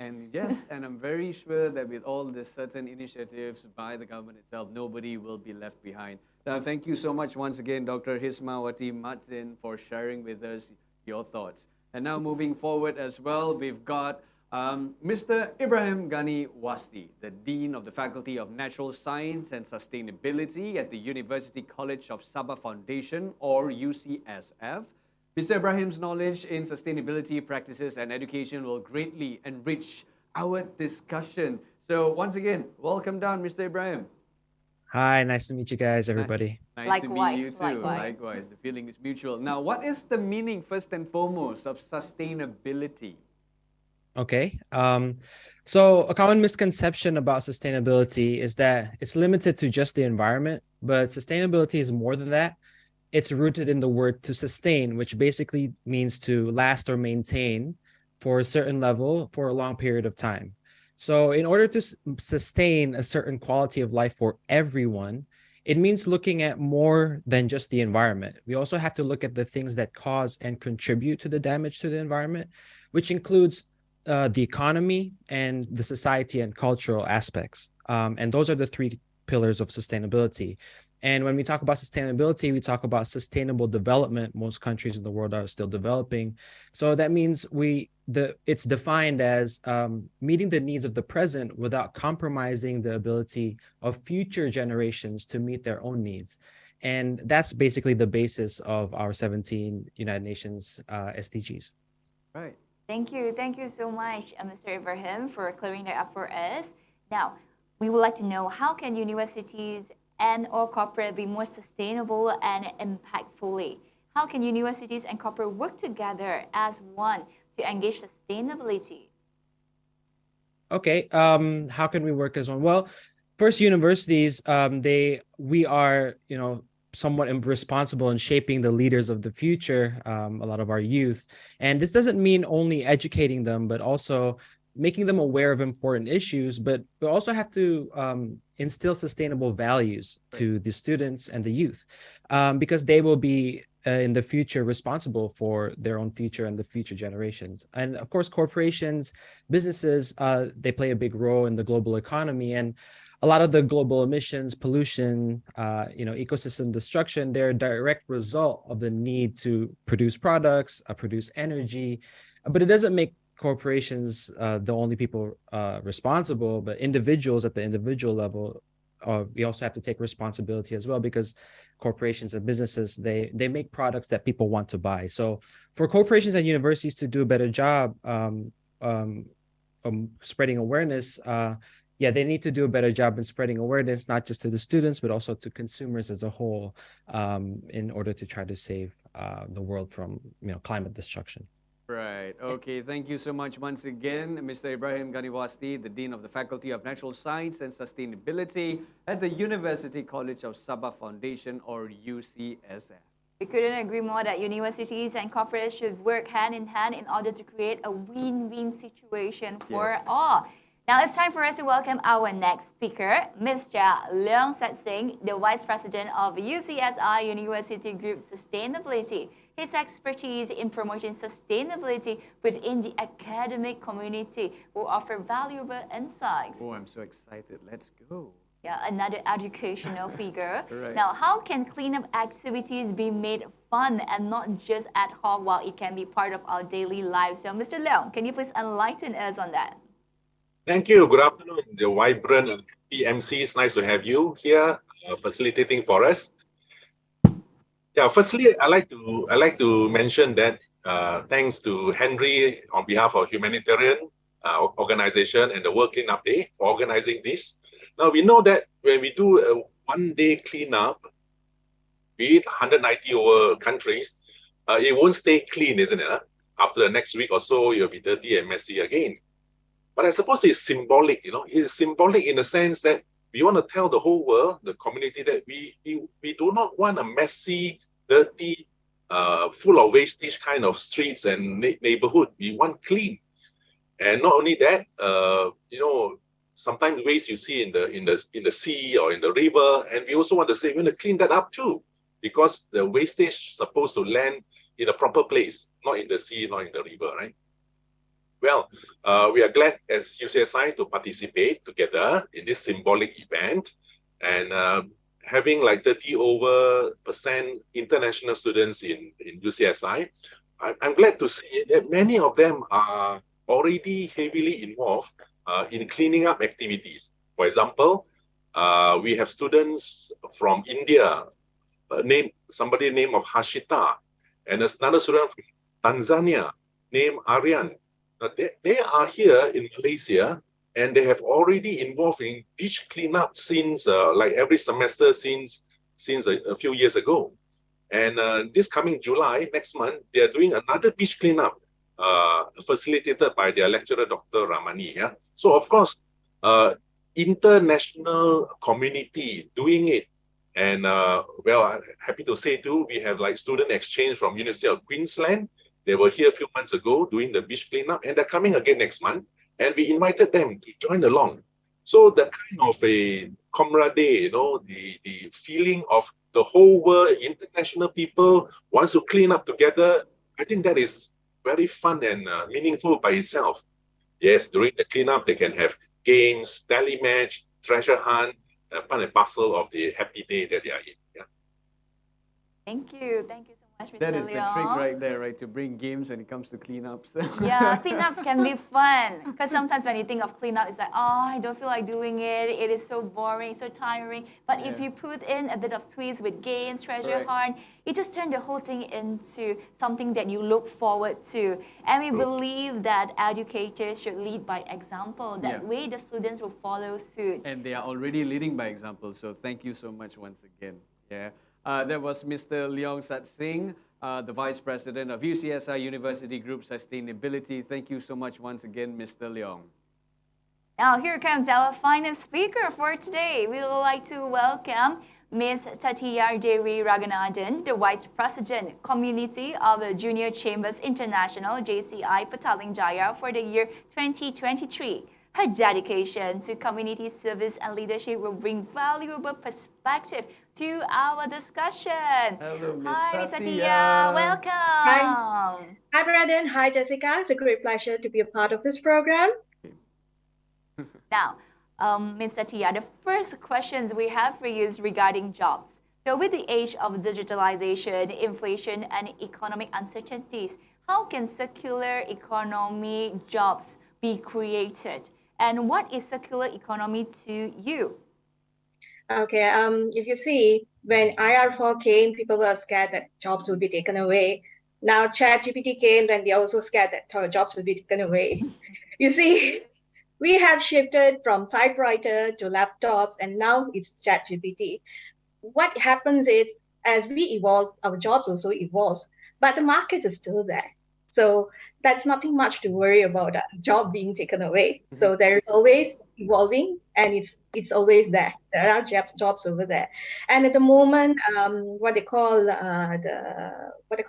Speaker 1: And yes, and I'm very sure that with all the certain initiatives by the government itself, nobody will be left behind. Now, thank you so much once again, Dr. Hismawati Mazin, for sharing with us your thoughts. And now moving forward as well, we've got Mr. Ibrahim Ghani Wasti, the Dean of the Faculty of Natural Science and Sustainability at the University College of Sabah Foundation, or UCSF. Mr. Ibrahim's knowledge in sustainability practices and education will greatly enrich our discussion. So once again, welcome down, Mr. Ibrahim.
Speaker 11: Hi, nice to meet you guys, everybody.
Speaker 1: Nice to meet you too. Likewise, the feeling is mutual. Now, what is the meaning, first and foremost, of sustainability?
Speaker 11: Okay. So a common misconception about sustainability is that it's limited to just the environment, but sustainability is more than that. It's rooted in the word to sustain, which basically means to last or maintain for a certain level for a long period of time. So in order to sustain a certain quality of life for everyone, It means looking at more than just the environment. We also have to look at the things that cause and contribute to the damage to the environment, which includes the economy and the society and cultural aspects. And those are the three pillars of sustainability. And when we talk about sustainability, we talk about sustainable development. Most countries in the world are still developing. So that means it's defined as meeting the needs of the present without compromising the ability of future generations to meet their own needs. And that's basically the basis of our 17 United Nations SDGs.
Speaker 1: Right.
Speaker 2: Thank you. Thank you so much, Mr. Ibrahim, for clearing that up for us. Now, we would like to know, how can universities and or corporate be more sustainable and impactfully? How can universities and corporate work together as one to engage sustainability?
Speaker 11: Okay, how can we work as one? Well, first, universities, we are, somewhat responsible in shaping the leaders of the future, a lot of our youth. And this doesn't mean only educating them, but also making them aware of important issues, but we also have to instill sustainable values to the students and the youth, because they will be in the future responsible for their own future and the future generations. And of course, corporations, businesses, they play a big role in the global economy. And a lot of the global emissions, pollution, ecosystem destruction, they're a direct result of the need to produce products, produce energy, but it doesn't make corporations the only people responsible, but individuals at the individual level, we also have to take responsibility as well, because corporations and businesses, they make products that people want to buy. So for corporations and universities to do a better job spreading awareness, they need to do a better job in spreading awareness, not just to the students, but also to consumers as a whole, in order to try to save the world from climate destruction.
Speaker 1: Right. Okay. Thank you so much once again, Mr. Ibrahim Ganiwasti, the Dean of the Faculty of Natural Science and Sustainability at the University College of Sabah Foundation, or UCSF.
Speaker 2: We couldn't agree more that universities and corporates should work hand in hand in order to create a win-win situation for all. Now it's time for us to welcome our next speaker, Mr. Leong Sat Singh, the Vice President of UCSI University Group Sustainability. His expertise in promoting sustainability within the academic community will offer valuable insights.
Speaker 1: Oh, I'm so excited. Let's go.
Speaker 2: Yeah, another educational figure.
Speaker 1: Right.
Speaker 2: Now, how can cleanup activities be made fun and not just ad hoc, while it can be part of our daily lives? So, Mr. Leong, can you please enlighten us on that?
Speaker 12: Thank you. Good afternoon, the vibrant PMC. It's nice to have you here facilitating for us. Yeah, firstly, I like to mention that thanks to Henry on behalf of Humanitarian Organization and the World Cleanup Day for organizing this. Now, we know that when we do a one-day cleanup, be it 190 over countries, it won't stay clean, isn't it? Huh? After the next week or so, you'll be dirty and messy again. But I suppose it's symbolic, it's symbolic in the sense that we want to tell the whole world, the community, that we do not want a messy, dirty, full of wastage kind of streets and neighborhood. We want clean. And not only that, sometimes waste you see in the sea or in the river, and we also want to say we want to clean that up too, because the wastage is supposed to land in a proper place, not in the sea, not in the river, right? Well, we are glad as UCSI to participate together in this symbolic event, and having like 30% international students in UCSI. I'm glad to see that many of them are already heavily involved in cleaning up activities. For example, we have students from India, somebody named of Hashita, and another student from Tanzania named Aryan. They are here in Malaysia, and they have already involved in beach cleanup since like every semester since a few years ago. And this coming July, next month, they are doing another beach cleanup facilitated by their lecturer, Dr. Ramani. Yeah? So of course, international community doing it. And well, I'm happy to say too, we have like student exchange from University of Queensland. They were here a few months ago doing the beach cleanup, and they're coming again next month. And we invited them to join along. So the kind of a camaraderie, you know, the feeling of the whole world, international people wants to clean up together, I think that is very fun and meaningful by itself. Yes, during the cleanup, they can have games, tally match, treasure hunt, part and parcel of the happy day that they are in. Yeah.
Speaker 2: Thank you. Thank you so much, Mr.
Speaker 1: That is the trick
Speaker 2: Leong.
Speaker 1: right there, right? To bring games when it comes to cleanups.
Speaker 2: Yeah, cleanups can be fun. Because sometimes when you think of cleanup, it's like, oh, I don't feel like doing it. It is so boring, so tiring. But if you put in a bit of tweaks with games, treasure hunt, it just turns the whole thing into something that you look forward to. And we believe that educators should lead by example. That way the students will follow suit.
Speaker 1: And they are already leading by example. So thank you so much once again. Yeah. That was Mr. Leong Sat Singh, the Vice President of UCSI University Group Sustainability. Thank you so much once again, Mr. Leong.
Speaker 2: Now here comes our final speaker for today. We would like to welcome Ms. Satyar Devi Raghunathan, the Vice President, Community of the Junior Chambers International, JCI Petaling Jaya for the year 2023. Her dedication to community service and leadership will bring valuable perspective to our discussion.
Speaker 1: Hello, Ms.
Speaker 2: Hi,
Speaker 1: Satya.
Speaker 2: Satya. Welcome.
Speaker 13: Hi, Brandon. Hi, Jessica. It's a great pleasure to be a part of this program.
Speaker 2: Now, Ms. Satya, the first questions we have for you is regarding jobs. So with the age of digitalization, inflation, and economic uncertainties, how can circular economy jobs be created? And what is circular economy to you?
Speaker 13: Okay, if you see, when IR4 came, people were scared that jobs would be taken away. Now ChatGPT came, and they're also scared that jobs will be taken away. You see, we have shifted from typewriter to laptops, and now it's ChatGPT. What happens is, as we evolve, our jobs also evolve, but the market is still there. So that's nothing much to worry about, a job being taken away. So there is always evolving, and it's always there. There are jobs over there, and at the moment, what they call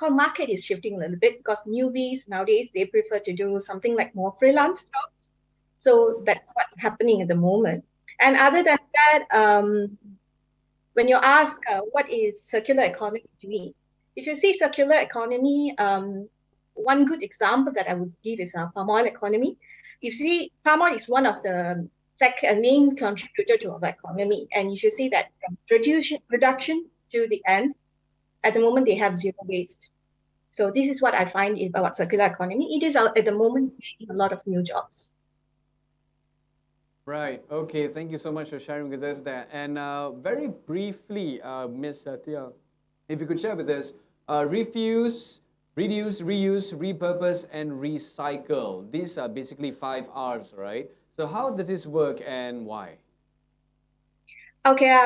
Speaker 13: market is shifting a little bit, because newbies nowadays, they prefer to do something like more freelance jobs. So that's what's happening at the moment. And other than that, when you ask what is circular economy to me, if you see circular economy, one good example that I would give is palm oil economy. You see, palm oil is one of the main contributor to our economy. And you should see that from production to the end, at the moment, they have zero waste. So this is what I find about circular economy. It is at the moment creating a lot of new jobs.
Speaker 1: Right. Okay. Thank you so much for sharing with us that. And very briefly, Ms. Satya, if you could share with us, refuse, reduce, reuse, repurpose, and recycle. These are basically 5 R's, right? So how does this work and why?
Speaker 13: Okay,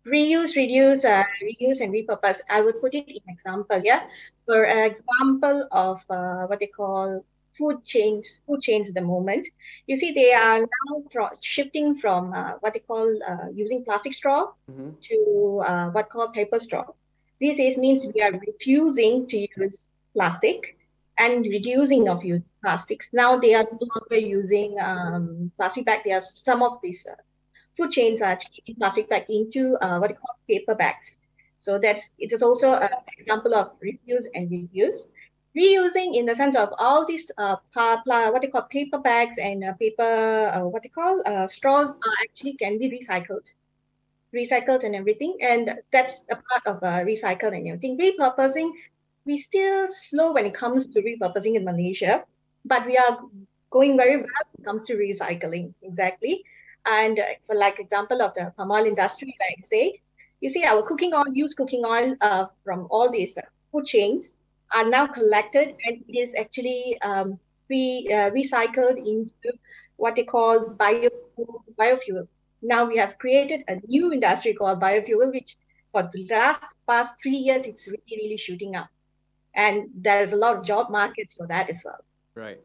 Speaker 13: reuse, reduce, reuse, and repurpose. I would put it in example, yeah. For example of what they call food chains at the moment. You see, they are now shifting from what they call using plastic straw to what called paper straw. This means we are refusing to use plastic and reducing of use plastics. Now they are no longer using plastic bag. There are some of these food chains are changing plastic bag into what they call paper bags. So it is also an example of refuse and reuse. Reusing in the sense of all these what they call paper bags and straws are actually can be recycled and everything, and that's a part of recycle and everything. Repurposing, we still slow when it comes to repurposing in Malaysia, but we are going very well when it comes to recycling, exactly. And for like example of the palm oil industry, like I said, you see our used cooking oil from all these food chains are now collected, and it is actually recycled into what they call biofuel. Now we have created a new industry called biofuel, which for the past 3 years, it's really, really shooting up. And there's a lot of job markets for that as well.
Speaker 1: Right.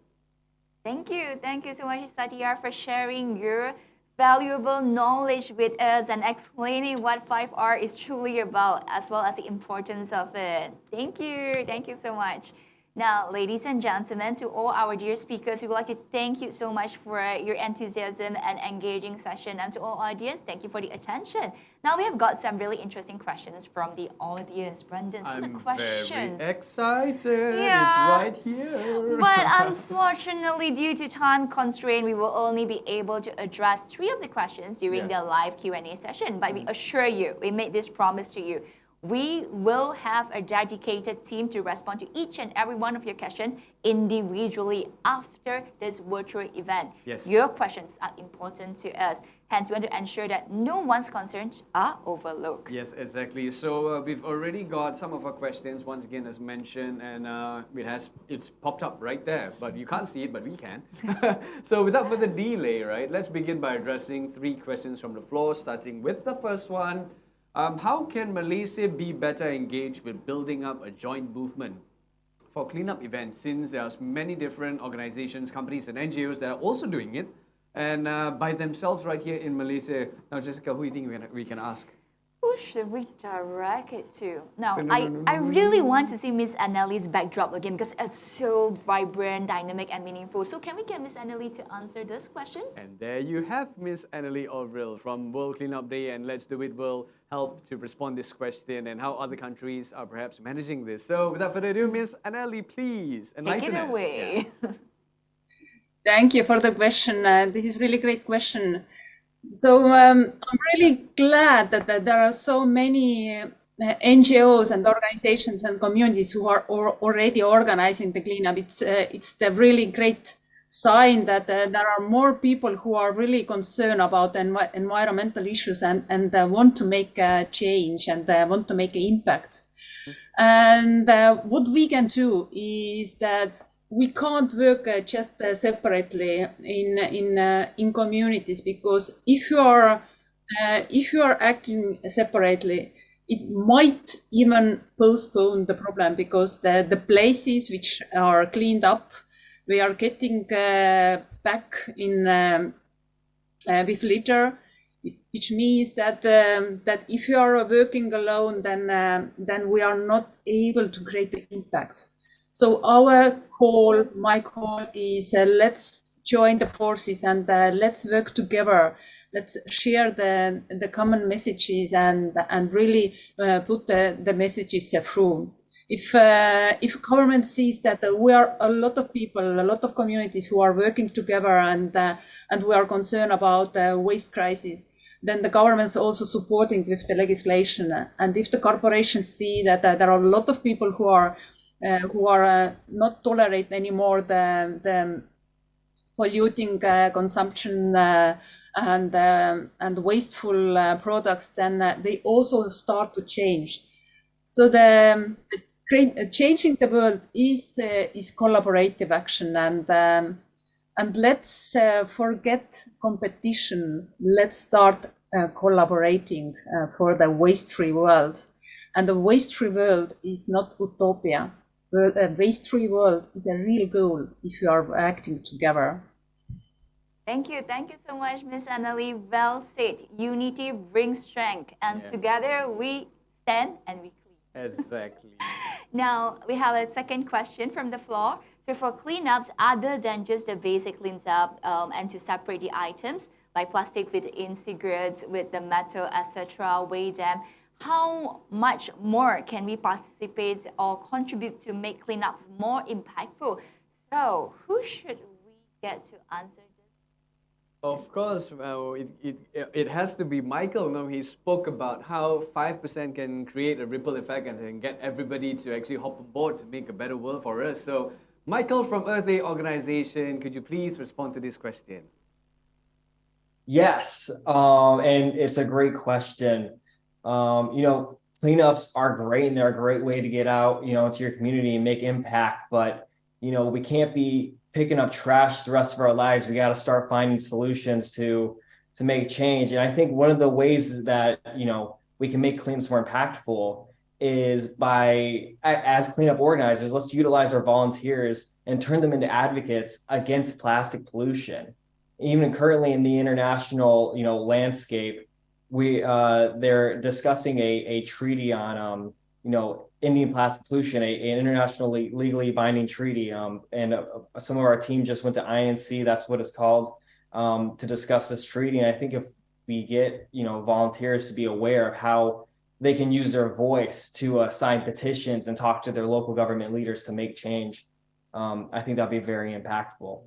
Speaker 2: Thank you. Thank you so much, Satya, for sharing your valuable knowledge with us and explaining what 5R is truly about, as well as the importance of it. Thank you. Thank you so much. Now, ladies and gentlemen, to all our dear speakers, we would like to thank you so much for your enthusiasm and engaging session. And to all audience, thank you for the attention. Now, we have got some really interesting questions from the audience. Brendan, some of the questions.
Speaker 1: Very excited.
Speaker 2: Yeah.
Speaker 1: It's right here.
Speaker 2: But unfortunately, due to time constraint, we will only be able to address 3 of the questions during the live Q&A session. But we assure you, we made this promise to you. We will have a dedicated team to respond to each and every one of your questions individually after this virtual event.
Speaker 1: Yes.
Speaker 2: Your questions are important to us. Hence, we want to ensure that no one's concerns are overlooked.
Speaker 1: Yes, exactly. So we've already got some of our questions, once again, as mentioned, and it's popped up right there, but you can't see it, but we can. So without further delay, right, let's begin by addressing 3 questions from the floor, starting with the first one. How can Malaysia be better engaged with building up a joint movement for cleanup events, since there are many different organizations, companies, and NGOs that are also doing it, and by themselves right here in Malaysia? Now, Jessica, who do you think we can ask?
Speaker 2: Who should we direct it to? Now, I really want to see Miss Annalie's backdrop again because it's so vibrant, dynamic, and meaningful. So can we get Miss Annalie to answer this question?
Speaker 1: And there you have Miss Annalie Orville from World Cleanup Day, and Let's Do It will help to respond this question and how other countries are perhaps managing this. So without further ado, Miss Annalie, please enlighten us.
Speaker 2: Take it away.
Speaker 1: Yeah.
Speaker 5: Thank you for the question. This is really great question. So I'm really glad that there are so many NGOs and organizations and communities who are already organizing the cleanup. It's the really great sign that there are more people who are really concerned about environmental issues and want to make a change and want to make an impact. And what we can do is that we can't work just separately in communities, because if you are acting separately, it might even postpone the problem, because the places which are cleaned up, we are getting back in with litter, which means that that if you are working alone, then we are not able to create the impact. So my call is let's join the forces and let's work together. Let's share the common messages and really put the messages through. If government sees that we are a lot of people, a lot of communities who are working together and we are concerned about the waste crisis, then the government's also supporting with the legislation. And if the corporations see that there are a lot of people who are not tolerate anymore the polluting consumption and wasteful products, then they also start to change. So changing the world is collaborative action, and let's forget competition. Let's start collaborating for the waste-free world. And the waste-free world is not utopia. A waste-free world is a real goal if you are acting together.
Speaker 2: Thank you so much, Miss Annalie. Well said. Unity brings strength, and together we stand and we clean.
Speaker 1: Exactly.
Speaker 2: Now we have a second question from the floor. So for cleanups, other than just the basic cleans up and to separate the items like plastic within cigarettes, with the metal, etc., weigh them, how much more can we participate or contribute to make cleanup more impactful? So who should we get to answer this?
Speaker 1: Of course, it has to be Michael. Now, he spoke about how 5% can create a ripple effect and get everybody to actually hop on board to make a better world for us. So Michael from Earth Day Organization, could you please respond to this question?
Speaker 6: Yes, and it's a great question. Cleanups are great, and they're a great way to get out, into your community and make impact. But, we can't be picking up trash the rest of our lives. We got to start finding solutions to make change. And I think one of the ways that, we can make cleanups more impactful is by, as cleanup organizers, let's utilize our volunteers and turn them into advocates against plastic pollution. Even currently in the international, landscape, they're discussing a treaty on, Indian plastic pollution, an internationally legally binding treaty. And some of our team just went to INC, that's what it's called, to discuss this treaty. And I think if we get, volunteers to be aware of how they can use their voice to sign petitions and talk to their local government leaders to make change, I think that'd be very impactful.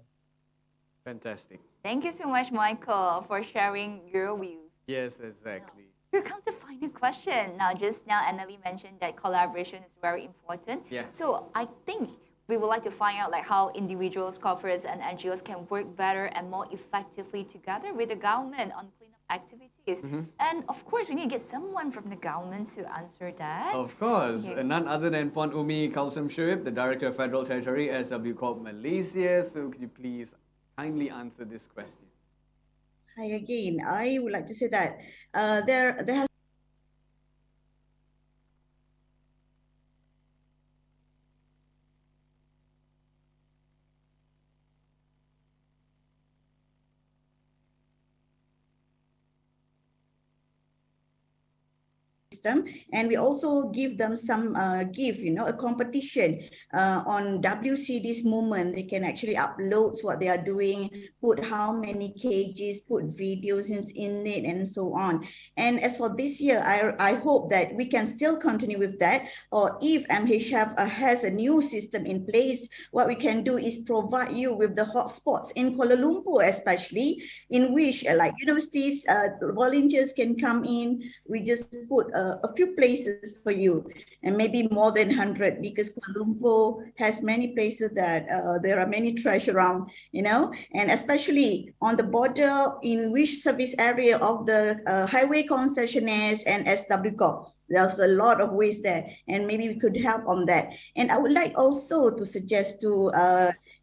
Speaker 1: Fantastic.
Speaker 2: Thank you so much, Michael, for sharing your views.
Speaker 1: Yes, exactly.
Speaker 2: Here comes the final question. Now, just now, Annalie mentioned that collaboration is very important.
Speaker 1: Yeah.
Speaker 2: So I think we would like to find out how individuals, corporates, and NGOs can work better and more effectively together with the government on cleanup activities. And of course, we need to get someone from the government to answer that.
Speaker 1: Of course,
Speaker 2: Okay.
Speaker 1: none other than Puan Umi Kalsum Shuib, the Director of Federal Territory, SW Corp Malaysia. So could you please kindly answer this question?
Speaker 7: Hi again. I would like to say that there has system, and we also give them some a competition on WCD's movement. They can actually upload what they are doing, put how many kgs, put videos in it, and so on. And as for this year, I hope that we can still continue with that, or if MHF has a new system in place, what we can do is provide you with the hotspots in Kuala Lumpur, especially, in which like universities, volunteers can come in. We just put a few places for you, and maybe more than 100, because Kuala Lumpur has many places that there are many trash around, and especially on the border in which service area of the highway concessionaires and SW Corp. There's a lot of waste there, and maybe we could help on that. And I would like also to suggest to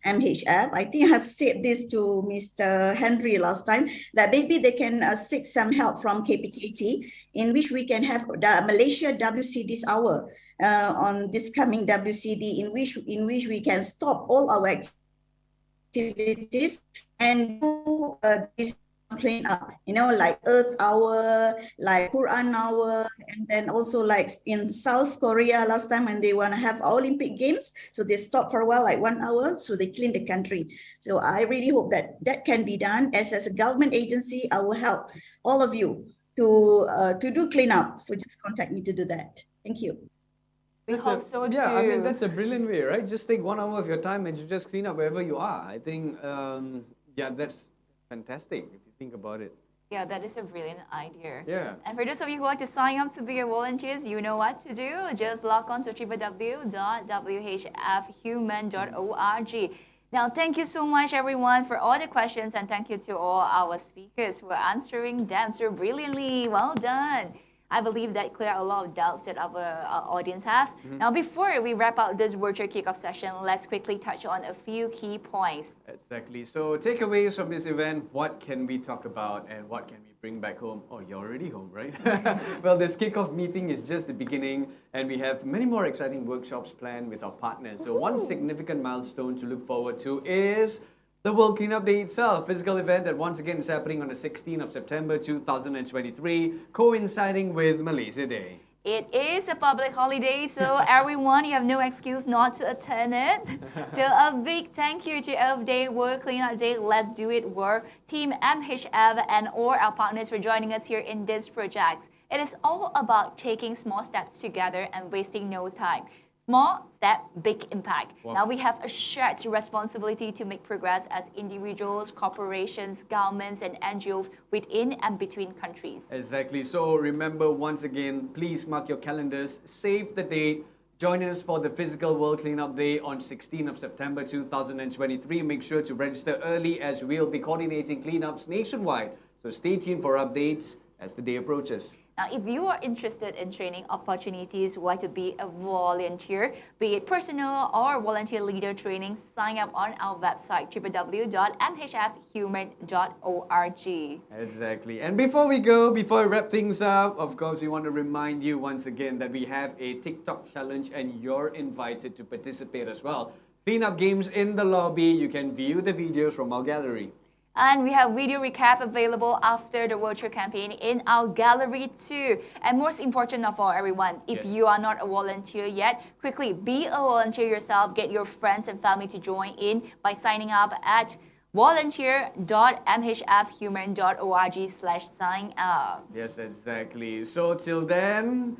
Speaker 7: MHF, I think I have said this to Mr. Henry last time, that maybe they can seek some help from KPKT, in which we can have the Malaysia WCD's hour on this coming WCD, in which we can stop all our activities and do this clean up, like Earth Hour, like Quran Hour, and then also like in South Korea last time when they want to have Olympic Games, so they stop for a while, like 1 hour, so they clean the country. So I really hope that that can be done. As a government agency, I will help all of you to do cleanup. So just contact me to do that. Thank you.
Speaker 2: We hope so too.
Speaker 1: Yeah, I mean, that's a brilliant way, right? Just take 1 hour of your time and you just clean up wherever you are. I think, yeah, that's fantastic if you think about it.
Speaker 2: Yeah, that is a brilliant idea.
Speaker 1: Yeah.
Speaker 2: And for those of you who like to sign up to be a volunteers, you know what to do. Just log on to www.whfhuman.org. Now, thank you so much, everyone, for all the questions, and thank you to all our speakers who are answering them so brilliantly. Well done. I believe that cleared a lot of doubts that our audience has. Now, before we wrap up this virtual kickoff session, let's quickly touch on a few key points.
Speaker 1: Exactly. So takeaways from this event, what can we talk about and what can we bring back home? Oh, you're already home, right? Well, this kickoff meeting is just the beginning, and we have many more exciting workshops planned with our partners. So one significant milestone to look forward to is the World Cleanup Day itself, physical event that once again is happening on the 16th of September 2023, coinciding with Malaysia Day.
Speaker 2: It is a public holiday, so everyone, you have no excuse not to attend it. So a big thank you to Earth Day, World Cleanup Day, Let's Do It World, Team MHF, and all our partners for joining us here in this project. It is all about taking small steps together and wasting no time. Small step, big impact.
Speaker 1: Wow.
Speaker 2: Now we have a shared responsibility to make progress as individuals, corporations, governments, and NGOs within and between countries.
Speaker 1: Exactly. So remember, once again, please mark your calendars, save the date. Join us for the physical World Cleanup Day on 16th of September 2023. Make sure to register early as we'll be coordinating cleanups nationwide. So stay tuned for updates as the day approaches.
Speaker 2: Now, if you are interested in training opportunities, would like to be a volunteer, be it personal or volunteer leader training, sign up on our website, www.mhfhuman.org.
Speaker 1: Exactly. And before we go, before we wrap things up, of course, we want to remind you once again that we have a TikTok challenge and you're invited to participate as well. Clean up games in the lobby. You can view the videos from our gallery.
Speaker 2: And we have video recap available after the virtual campaign in our gallery too. And most important of all, everyone, if you are not a volunteer yet, quickly be a volunteer yourself. Get your friends and family to join in by signing up at volunteer.mhfhuman.org/sign up.
Speaker 1: Yes, exactly. So till then,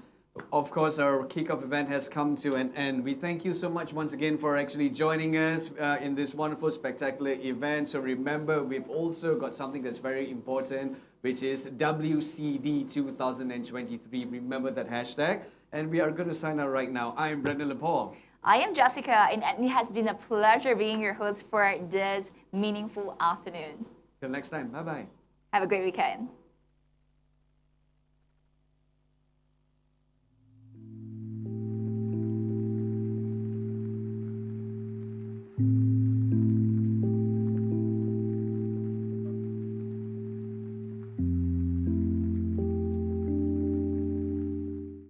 Speaker 1: of course, our kickoff event has come to an end. We thank you so much once again for actually joining us in this wonderful, spectacular event. So remember, we've also got something that's very important, which is WCD 2023. Remember that hashtag. And we are going to sign out right now. I'm Brendan Lepore.
Speaker 2: I am Jessica, and it has been a pleasure being your host for this meaningful afternoon.
Speaker 1: Till next time. Bye-bye.
Speaker 2: Have a great weekend.